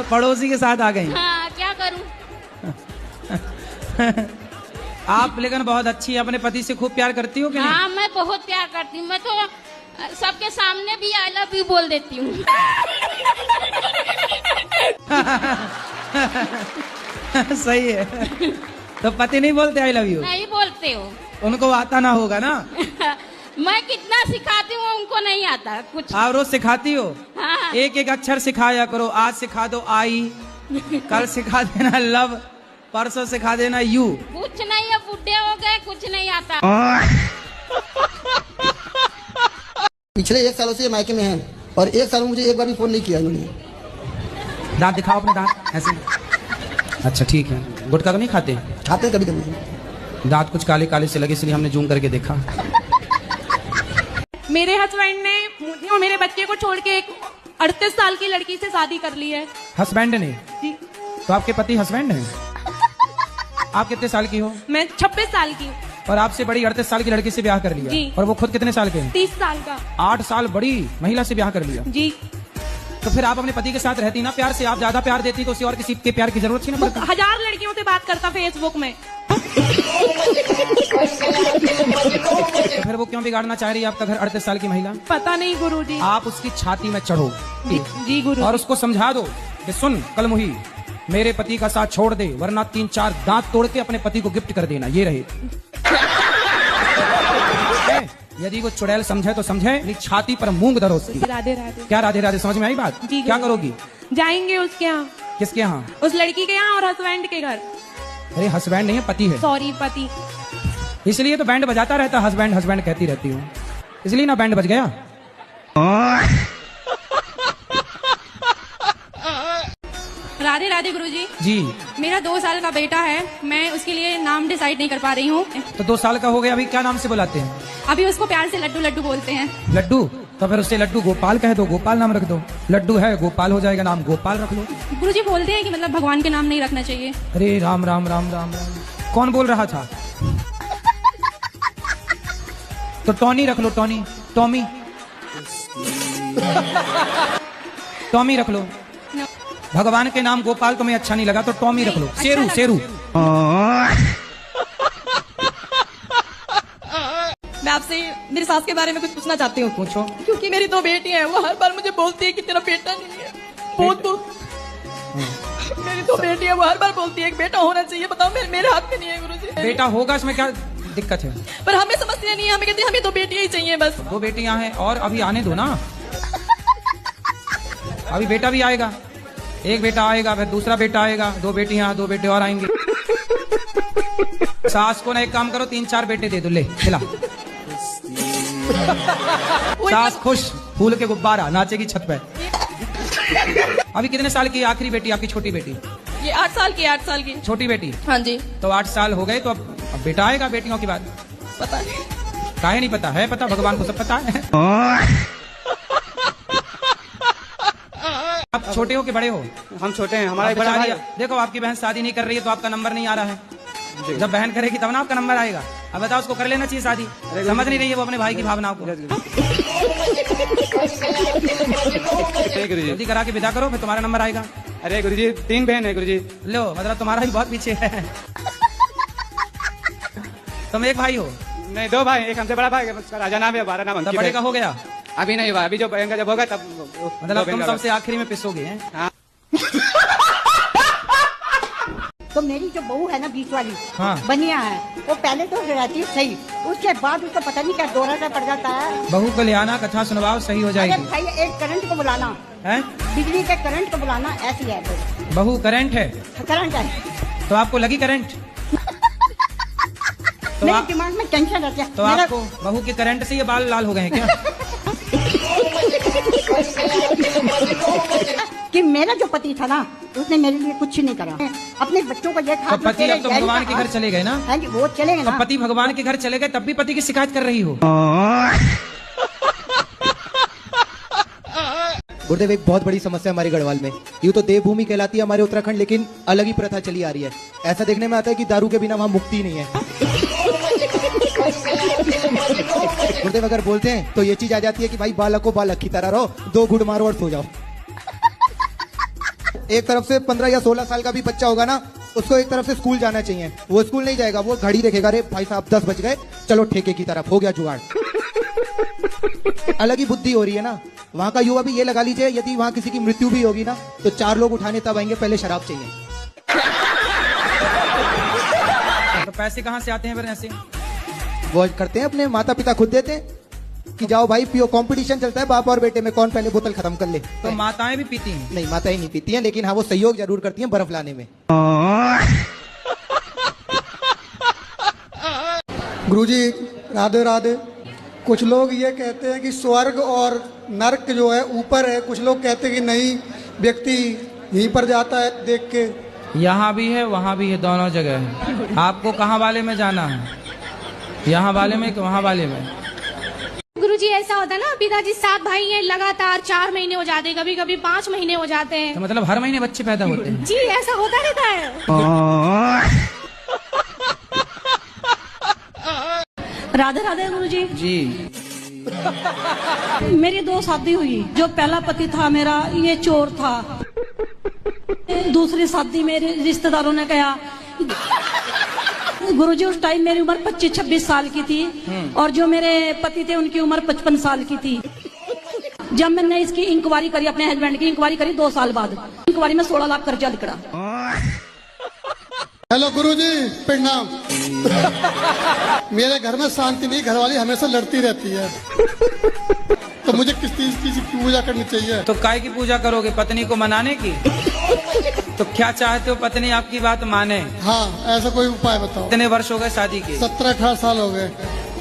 पड़ोसी के साथ आ गई? हाँ, क्या करूँ। आप लेकिन बहुत अच्छी है, अपने पति से खूब प्यार करती हो कि नहीं? हाँ मैं बहुत प्यार करती हूँ, मैं तो सबके सामने भी आई लव यू बोल देती हूँ। सही है। तो पति नहीं बोलते आई लव यू? नहीं बोलते हो। उनको आता ना होगा ना? मैं कितना सिखाती हूँ उनको नहीं आता कुछ। आप रोज सिखाती हो? हाँ। एक एक अक्षर सिखाया करो। आज सिखा दो आई, कल सिखा देना लव, परसों सिखा देना यू। कुछ नहीं है, बुढ़े हो गए, कुछ नहीं आता। पिछले 1 सालों से ये मायके में हैं और 1 साल में मुझे एक बार भी फोन नहीं किया इन्होंने। दांत दिखाओ अपने दांत ऐसे। अच्छा ठीक है। गुटखा तो नहीं खाते? खाते कभी कभी। दांत कुछ काले काले से लगे इसलिए हमने जूम करके देखा। मेरे हस्बैंड ने मुझे और मेरे बच्चे को छोड़ के एक 38 साल की लड़की से शादी कर ली है। हस्बैंड ने? जी। तो आपके पति हस्बैंड हैं? आप कितने साल की हो? मैं 26 साल की हूँ। और आपसे बड़ी 38 साल की लड़की से ब्याह कर लिया? जी। और वो खुद कितने साल के हैं? 30 साल का। 8 साल बड़ी महिला से ब्याह कर लिया? जी। तो फिर आप अपने पति के साथ रहती ना प्यार से, आप ज्यादा प्यार देती तो उसे और किसी के प्यार की जरूरत थी ना? 1000 लड़कियों से बात करता फेसबुक में। तो फिर वो क्यों बिगाड़ना चाह रही है आपका घर 38 साल की महिला? पता नहीं गुरुजी। आप उसकी छाती में चढ़ो जी गुरु, और उसको समझा दो कि सुन कलमुही, मेरे पति का साथ छोड़ दे वरना 3-4 दांत तोड़ के अपने पति को गिफ्ट कर देना, ये रहे। यदि वो चुड़ैल समझे तो समझे, छाती पर मूंग धरो उसकी। राधे राधे। क्या राधे राधे, समझ में आई बात? क्या करोगी? जाएंगे उसके यहाँ। किसके यहाँ? उस लड़की के यहाँ और हस्बैंड के घर। अरे हस्बैंड नहीं है, पति है। सॉरी, पति। इसलिए तो बैंड बजाता रहता, हस्बैंड हस्बैंड कहती रहती हूँ, इसलिए ना बैंड बज गया। राधे गुरुजी। जी। मेरा 2 साल का बेटा है, मैं उसके लिए नाम डिसाइड नहीं कर पा रही हूँ। तो 2 साल का हो गया, अभी क्या नाम से बुलाते हैं? अभी उसको प्यार से लड्डू लड्डू बोलते हैं। लड्डू? तो फिर उससे लड्डू गोपाल कह दो, गोपाल नाम रख दो। लड्डू है, गोपाल हो जाएगा, नाम गोपाल रख लो। गुरुजी बोलते हैं कि मतलब भगवान के नाम नहीं रखना चाहिए। अरे राम राम राम राम राम। कौन बोल रहा था? तो टॉनी रख लो, टॉनी, टॉमी, टॉमी रख लो। भगवान के नाम गोपाल तुम्हें अच्छा नहीं लगा तो टॉमी रख लो। शेरू, शेरू। मैं आपसे मेरी सास के बारे में कुछ पूछना चाहती हूँ। पूछो। क्योंकि मेरी 2 बेटी हैं, वो हर बार मुझे बोलती है कि तेरा बेटा नहीं है। बहुत मेरी 2 बेटी है, वो हर बार बोलती है एक बेटा होना चाहिए। बताओ मेरे हाथ में नहीं है गुरुजी। बेटा होगा, इसमें क्या दिक्कत है? पर हमें समझती नहीं है, हमें कहती है हमें 2 बेटियां ही चाहिए बस। 2 बेटियां हैं और अभी आने दो ना, अभी बेटा भी आएगा। एक बेटा आएगा, फिर दूसरा बेटा आएगा, 2 बेटियां, 2 बेटे और आएंगे। सास को ना एक काम करो, 3-4 बेटे दे दो, ले खिला। सास खुश, फूल के गुब्बारा, नाचेगी छत पे। अभी कितने साल की आखिरी बेटी आपकी? छोटी बेटी? ये 8 साल की, 8 साल की छोटी बेटी। हाँ जी। तो 8 साल हो गए, तो अब बेटा आएगा बेटियों की बात। पता नहीं, काहे नहीं पता है? पता, भगवान को सब पता है। आप छोटे हो कि बड़े हो? हम छोटे हैं, हमारा बड़ा भाई। देखो आपकी बहन शादी नहीं कर रही है तो आपका नंबर नहीं आ रहा है। जब बहन करेगी तब ना आपका नंबर आएगा। अब बताओ, उसको कर लेना चाहिए शादी। समझ नहीं रही है वो अपने भाई की भावनाओं को। जल्दी करा के विदा करो, फिर तुम्हारा नंबर आएगा। अरे गुरुजी 3 बहन है गुरुजी। लो, मतलब तुम्हारा भी बहुत पीछे है। तुम एक भाई हो? नहीं, 2 भाई, एक हमसे बड़ा भाई, उसका राजा नाम है, 12 नाम। तब बड़े का हो गया? अभी नहीं हुआ, अभी जो बहन का जब होगा तब। मतलब तुम सबसे आखिरी में पिसोगे हैं? हाँ। तो मेरी जो बहू है ना, बीच वाली, हाँ। बनिया है, वो पहले तो रहती सही, उसके बाद उसको पता नहीं क्या दौरा सा पड़ जाता है। बहू को ले आना, कथा सुनवाओ, सही हो जाएगी। अरे भाई, एक करंट को बुलाना है, बिजली के करंट को बुलाना, ऐसी है बहू। करंट है? करंट है। तो आपको लगी करंट? तो मेरे दिमाग में टेंशन रहती है। तो आपको बहू के करंट से ये बाल लाल हो गए हैं क्या? कि मेरा जो पति था ना, उसने मेरे लिए कुछ नहीं करा। अपने बच्चों को ये तो पति अब तो भगवान के घर चले गए ना? हाँ जी, वो चले गए ना। तो पति भगवान के घर चले गए, तब भी पति की शिकायत कर रही हो? गुरुदेव, एक बहुत बड़ी समस्या हमारे गढ़वाल में। यूँ तो देवभूमि कहलाती है हमारे उत्तराखंड, लेकिन अलग ही प्रथा चली आ रही है। ऐसा देखने में आता है कि दारू के बिना वहाँ मुक्ति नहीं है। गुरुदेव अगर बोलते हैं तो ये चीज आ जाती है कि भाई बालक को बालक की तरह रहो, 2 घुट मारो और सो जाओ। एक तरफ से 15 या 16 साल का भी बच्चा होगा ना, उसको एक तरफ से स्कूल जाना चाहिए। वो स्कूल नहीं जाएगा, वो घड़ी देखेगा, अरे भाई साहब 10 बज गए, चलो ठेके की तरफ, हो गया जुगाड़। अलग ही बुद्धि हो रही है ना। वहाँ का युवा भी ये लगा लीजिए, यदि वहाँ किसी की मृत्यु भी होगी ना, तो 4 लोग उठाने तब आएंगे, पहले शराब चाहिए। तो पैसे कहाँ से आते हैं फिर ऐसे? वो करते हैं, अपने माता पिता खुद देते हैं कि जाओ भाई पियो। कंपटीशन चलता है बाप और बेटे में, कौन पहले बोतल खत्म कर ले। तो माताएं भी पीती हैं? नहीं, माताएं नहीं पीती हैं, लेकिन हाँ वो सहयोग जरूर करती हैं बर्फ लाने में। गुरुजी राधे राधे। कुछ लोग ये कहते हैं कि स्वर्ग और नर्क जो है ऊपर है, कुछ लोग कहते हैं कि नहीं, व्यक्ति यहीं पर जाता है देख के। यहाँ भी है, वहाँ भी है, दोनों जगह है। आपको कहाँ वाले में जाना है? यहाँ वाले में कि वहाँ वाले में? गुरुजी ऐसा होता है ना, पिताजी 7 भाई हैं, लगातार 4 महीने हो जाते हैं, कभी कभी 5 महीने हो जाते हैं। तो मतलब हर महीने बच्चे पैदा होते हैं? जी, ऐसा होता रहता है। राधे राधे गुरुजी। जी। मेरी 2 शादी हुई। जो पहला पति था मेरा, ये चोर था। दूसरी शादी मेरे रिश्तेदारों ने कहा। गुरुजी उस टाइम मेरी उम्र 25-26 साल की थी, और जो मेरे पति थे उनकी उम्र 55 साल की थी। जब मैंने इसकी इंक्वायरी करी, अपने हस्बैंड की इंक्वायरी करी 2 साल बाद, इंक्वायरी में 16 लाख कर्जा निकला। हेलो गुरुजी, प्रणाम। मेरे घर में शांति नहीं, घरवाली हमेशा लड़ती रहती है, तो मुझे किस चीज की पूजा करनी चाहिए? तो काय की पूजा करोगे? पत्नी को मनाने की? तो क्या चाहते हो पत्नी आपकी बात माने? हाँ, ऐसा कोई उपाय बताओ। कितने वर्ष हो गए शादी के? 17-18 साल हो गए।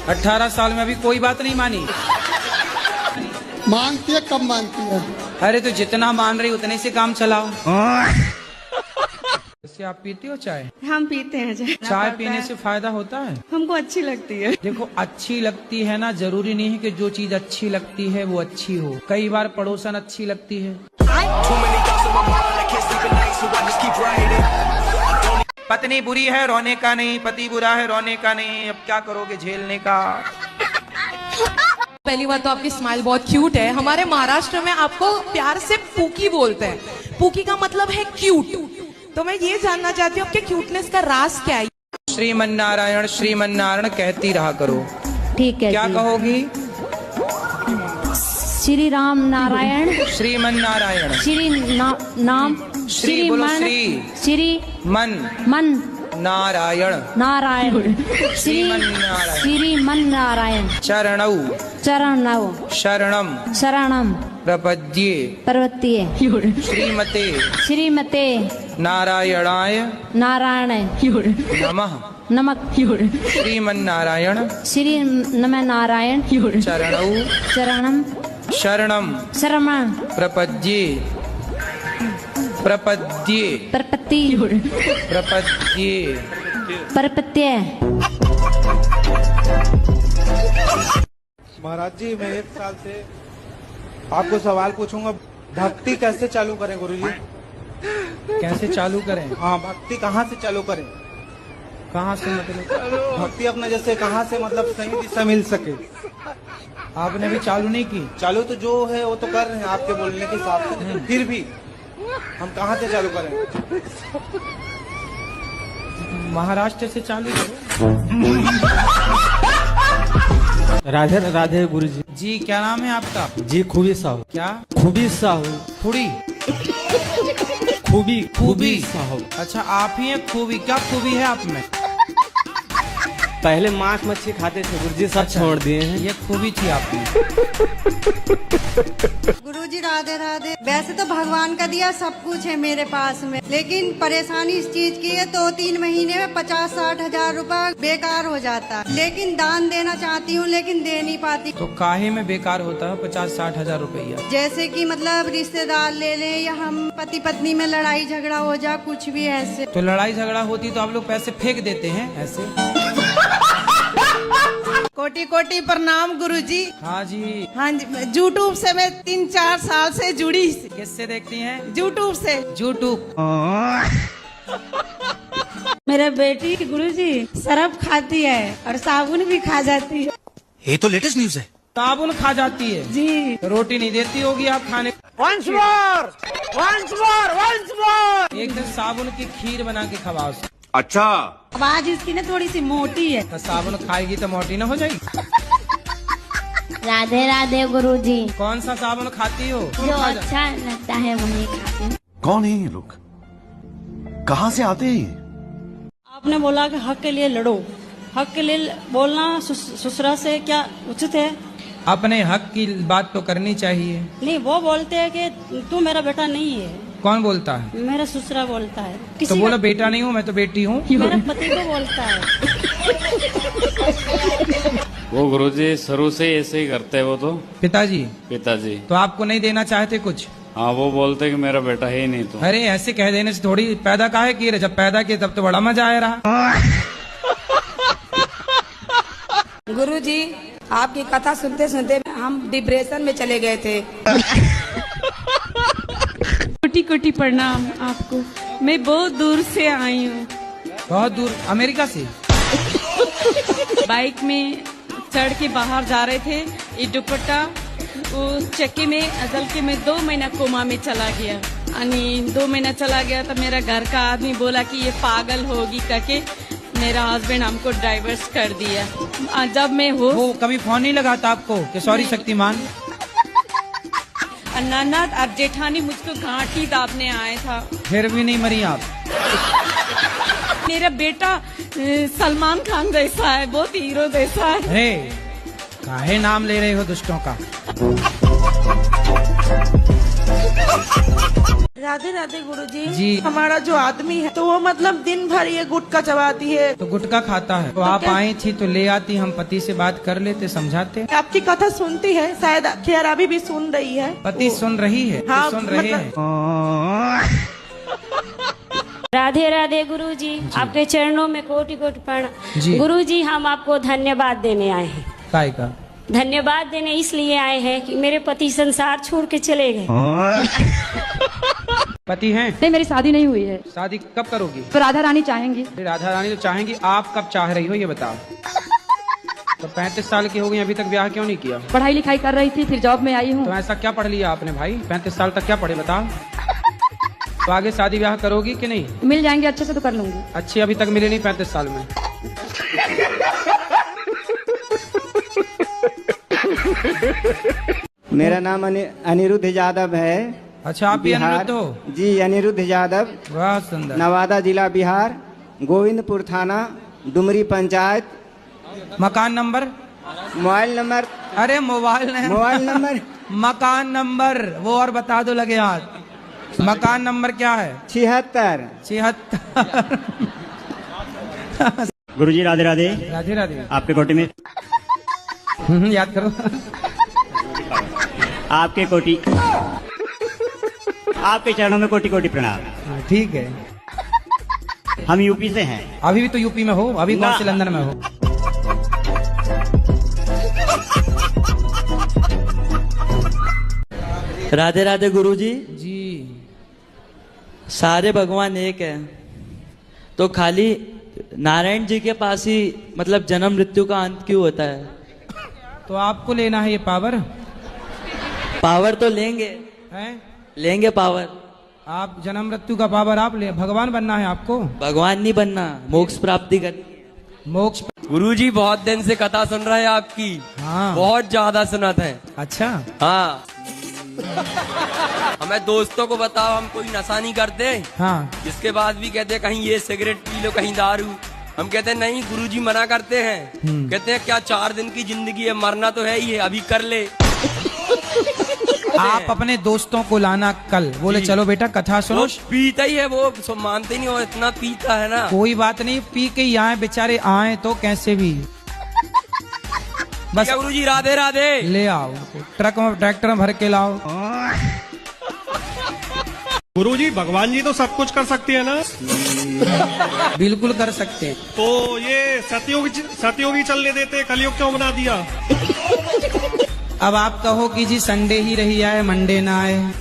18 साल में अभी कोई बात नहीं मानी? मानती है, कब मानती है? अरे तो जितना मान रही उतने से काम चलाओ। वैसे आप पीती हो चाय? हम पीते हैं चाय पीने से फायदा होता है? हमको अच्छी लगती है। देखो अच्छी लगती है ना, जरूरी नहीं है कि जो चीज अच्छी लगती है वो अच्छी हो। कई बार पड़ोसन अच्छी लगती है। पत्नी बुरी है रोने का नहीं, पति बुरा है रोने का नहीं, अब क्या करोगे झेलने का। पहली बात तो आपकी स्माइल बहुत क्यूट है। हमारे महाराष्ट्र में आपको प्यार से पूकी बोलते हैं। पूकी का मतलब है क्यूट। तो मैं ये जानना चाहती हूँ आपके क्यूटनेस का राज क्या है? श्रीमन नारायण कहती रहा करो। ठीक है। क्या कहोगी? श्री राम नारायण। श्रीमन नारायण। नाम श्री बोलो श्री मन नारायण श्रीमन नारायण चरणौ शरणम प्रपद्ये श्रीमते नारायणाय नमः श्रीमन्नारायण चरणौ शरणम प्रपद्ये महाराज जी मैं 1 साल से आपको सवाल पूछूंगा, भक्ति कैसे चालू करें गुरुजी? कैसे चालू करें? हाँ, भक्ति कहाँ से चालू करें? कहाँ से मतलब? भक्ति अपना जैसे कहाँ से मतलब सही दिशा मिल सके। आपने भी चालू नहीं की? चालू तो जो है वो तो कर रहे हैं आपके बोलने के हिसाब से, फिर भी हम कहाँ से चालू करें? महाराष्ट्र से चालू करो। राधे राधे गुरुजी। जी क्या नाम है आपका? जी खूबी साहू। क्या? खूबी साहू। थोड़ी खूबी साहू। अच्छा आप ही हैं खूबी। क्या खूबी है आप में? पहले मांस मच्छी खाते थे गुरुजी, सब छोड़ दिए हैं। ये खूबी थी आप में। गुरुजी राधे राधे। वैसे तो भगवान का दिया सब कुछ है मेरे पास में, लेकिन परेशानी इस चीज की है 2-3 महीने में 50-60 हजार रुपया बेकार हो जाता है। लेकिन दान देना चाहती हूँ लेकिन दे नहीं पाती। तो काहे में बेकार होता है 50-60 हजार रुपया? जैसे कि मतलब रिश्तेदार ले लें या हम पति पत्नी में लड़ाई झगड़ा हो जा, कुछ भी ऐसे। तो लड़ाई झगड़ा होती तो आप लोग पैसे फेंक देते हैं ऐसे? कोटि कोटि प्रणाम गुरुजी। हाँ जी। हाँ जी, यूट्यूब से मैं 3-4 साल से जुड़ी। किससे देखती हैं? यूट्यूब से। यूट्यूब। मेरे बेटी गुरुजी शराब खाती है और साबुन भी खा जाती है। ये तो लेटेस्ट न्यूज है। साबुन खा जाती है जी। तो रोटी नहीं देती होगी आप खाने? Once more! एक दिन साबुन की खीर बना के खवाओ। अच्छा। आवाज इसकी ना थोड़ी सी मोटी है। तो साबुन खाएगी तो मोटी ना हो जाएगी? राधे राधे गुरुजी। कौन सा साबुन खाती हो? जो अच्छा लगता है वही खाती हूँ। कौन है ये लोग? कहाँ से आते हैं? आपने बोला कि हक के लिए लड़ो। हक के लिए बोलना ससुरा से क्या उचित है? अपने हक की बात तो करनी चाहिए। नहीं, वो बोलते हैं कि तू मेरा बेटा नहीं है। कौन बोलता है? मेरा ससुरा बोलता है। तो बोला बेटा नहीं हूँ मैं तो बेटी हूँ। मेरा पति को बोलता है। वो गुरुजी शुरू से ऐसे ही करते हैं वो तो। पिताजी तो आपको नहीं देना चाहते कुछ? हाँ, वो बोलते कि मेरा बेटा है ही नहीं। तो अरे ऐसे कह देने से थोड़ी पैदा काहे किए रहे? जब पैदा किए तब तो बड़ा मजा आया रहा। गुरुजी आपकी कथा सुनते सुनते हम डिप्रेशन में चले गए थे। कोटि कोटि प्रणाम आपको। मैं बहुत दूर से आई हूँ। बहुत दूर? अमेरिका से? बाइक में चढ़ के बाहर जा रहे थे, ये दुपट्टा वो चक्के में अदल के मैं 2 महीना कोमा में चला गया। 2 महीना चला गया तो मेरा घर का आदमी बोला कि ये पागल होगी करके मेरा हस्बैंड हमको डाइवर्स कर दिया। जब मैं वो कभी फोन नहीं लगाता आपको कि सॉरी शक्तिमान? ननद और जेठानी मुझको घाटी दाबने आए था। फिर भी नहीं मरी आप? मेरा बेटा सलमान खान जैसा है, बहुत हीरो जैसा है। अरे काहे नाम ले रहे हो दुष्टों का? राधे राधे गुरुजी। जी। हमारा जो आदमी है तो वो मतलब दिन भर ये गुटखा चबाती है। तो गुटखा खाता है तो आप आई थी तो ले आती, हम पति से बात कर लेते, समझाते। आपकी कथा सुनती है, शायद खैर अभी भी सुन रही है। पति सुन रही है? हाँ, सुन रहे हैं। राधे राधे गुरुजी, आपके चरणों में कोटि कोटि जी। प्रणाम। गुरुजी, हम आपको धन्यवाद देने आए हैं। काय का धन्यवाद देने इसलिए आए हैं कि मेरे पति संसार छोड़ के चले गए। पति हैं? नहीं, मेरी शादी नहीं हुई है। शादी कब करोगी? तो राधा रानी चाहेंगी। राधा रानी तो चाहेंगी, आप कब चाह रही हो ये बताओ। तो 35 साल की हो गई, अभी तक ब्याह क्यों नहीं किया? पढ़ाई लिखाई कर रही थी, फिर जॉब में आई हूँ। तो ऐसा क्या पढ़ लिया आपने भाई? 35 साल तक क्या पढ़े बताओ। तो आगे शादी ब्याह करोगी कि नहीं? मिल जाएंगे अच्छे से तो कर लूंगी। अच्छी अभी तक मिले नहीं 35 साल में। मेरा नाम अनिरुद्ध यादव है। अच्छा, आप भी अनिरुद्ध हो? जी, अनिरुद्ध यादव। वाह, सुंदर। नवादा जिला बिहार, गोविंदपुर थाना, डुमरी पंचायत। मकान नंबर? Mobile number? अरे मोबाइल नंबर मकान नंबर वो और बता दो लगे हाथ। मकान नंबर क्या है? 76। गुरुजी राधे राधे। राधे राधे। आपके कोटि में याद करो। आपके कोटि, आपके चरणों में कोटि कोटि प्रणाम। ठीक है। हम यूपी से हैं। अभी भी तो यूपी में हो? अभी कौन से लंदन में हो? राधे राधे गुरुजी। जी। सारे भगवान एक है, तो खाली नारायण जी के पास ही मतलब जन्म मृत्यु का अंत क्यों होता है? तो आपको लेना है ये पावर? पावर तो लेंगे हैं? लेंगे पावर। आप जन्म मृत्यु का पावर आप ले, भगवान बनना है आपको? भगवान नहीं बनना, मोक्ष प्राप्ति करनी है। मोक्ष? गुरुजी बहुत दिन से कथा सुन रहे हैं आपकी। हाँ। बहुत ज्यादा सुनते हैं। अच्छा। हाँ। हमें दोस्तों को बताओ, हम कोई नशा नहीं करते। हाँ। इसके बाद भी कहते हैं कहीं ये सिगरेट पी लो, कहीं दारू। हम कहते हैं नहीं, गुरुजी मना करते हैं। कहते हैं क्या 4 दिन की जिंदगी है, मरना तो है ही है, अभी कर ले। आप अपने दोस्तों को लाना कल, बोले चलो बेटा कथा सुनो। पीता ही है वो, मानते नहीं हो, इतना पीता है ना। कोई बात नहीं, पी के ही आए बेचारे, आए तो कैसे भी। बस गुरुजी राधे राधे। ले आओ, ट्रक में ट्रैक्टर में भर के लाओ। गुरुजी, भगवान जी तो सब कुछ कर सकती है ना? बिल्कुल कर सकते हैं। तो ये सतयुगी चलने देते, कलयुग क्यों बना दिया? अब आप कहो कि जी संडे ही रही आए, मंडे ना आए।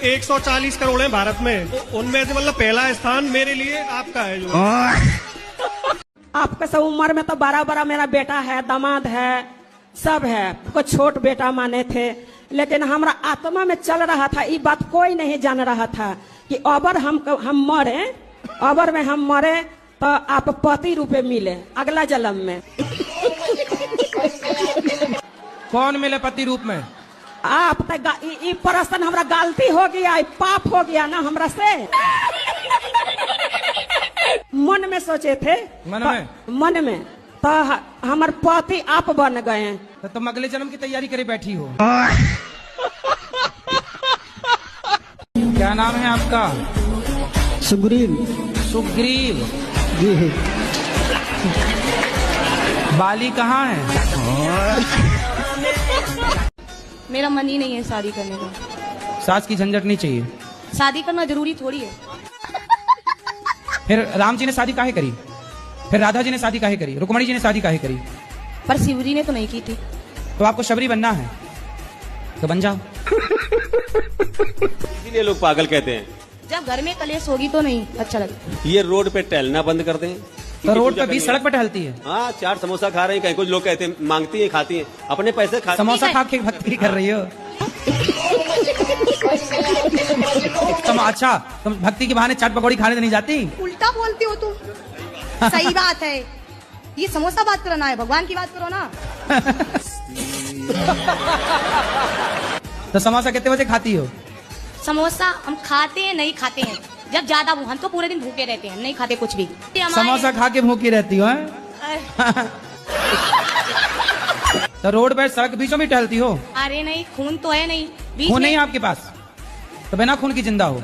140 करोड़ है भारत में, तो उनमें से मतलब पहला स्थान मेरे लिए आपका है। जो आपका सब उम्र में तो बड़ा मेरा बेटा है, दामाद है, सब है। कुछ छोट बेटा माने थे, लेकिन हमारा आत्मा में चल रहा था, ये बात कोई नहीं जान रहा था कि अबर हम मरे, अबर में हम मरे तो आप पति रूपे मिले अगला जन्म में। कौन मिले पति रूप में? आप तो प्रश्न हमरा गलती हो गया, पाप हो गया ना हमरा से। मन में सोचे थे, मन में तो हमारे पति आप बन गए हैं। तो तुम अगले जन्म की तैयारी करे बैठी हो। क्या नाम है आपका? सुग्रीव। सुग्रीव जी। बाली कहाँ है? मेरा मन ही नहीं है शादी करने का। सास की झंझट नहीं चाहिए? शादी करना जरूरी थोड़ी है। फिर राम जी ने शादी काहे करी? फिर राधा जी ने शादी काहे करी? रुक्मणी जी ने शादी काहे करी? पर शिवजी ने तो नहीं की थी। तो आपको शबरी बनना है तो बन जाओ। इसीलिए लोग पागल कहते हैं। जब घर में कलेश होगी तो नहीं अच्छा लगता। ये रोड पे टहलना बंद कर दें। तो रोड पे भी सड़क पे टहलती है। हाँ, 4 समोसा खा रहे हैं, कहीं कुछ लोग कहते हैं मांगती है, खाती है, अपने पैसे खा। समोसा खा के भक्ति कर रही हो? तुम अच्छा, तुम भक्ति के बहाने चाट पकौड़ी खाने तो नहीं जाती? उल्टा बोलती हो तुम। सही बात है, ये समोसा बात करना है, भगवान की बात करो ना। तो समोसा कितने बजे खाती हो? समोसा हम खाते हैं, नहीं खाते हैं जब ज्यादा, हम तो पूरे दिन भूखे रहते हैं, नहीं खाते कुछ भी। समोसा खा के भूखी रहती हो? तो रोड पे सड़क बीचों में टहलती हो? अरे नहीं, खून तो है नहीं। खून नहीं है आपके पास तो बिना खून की जिंदा हो।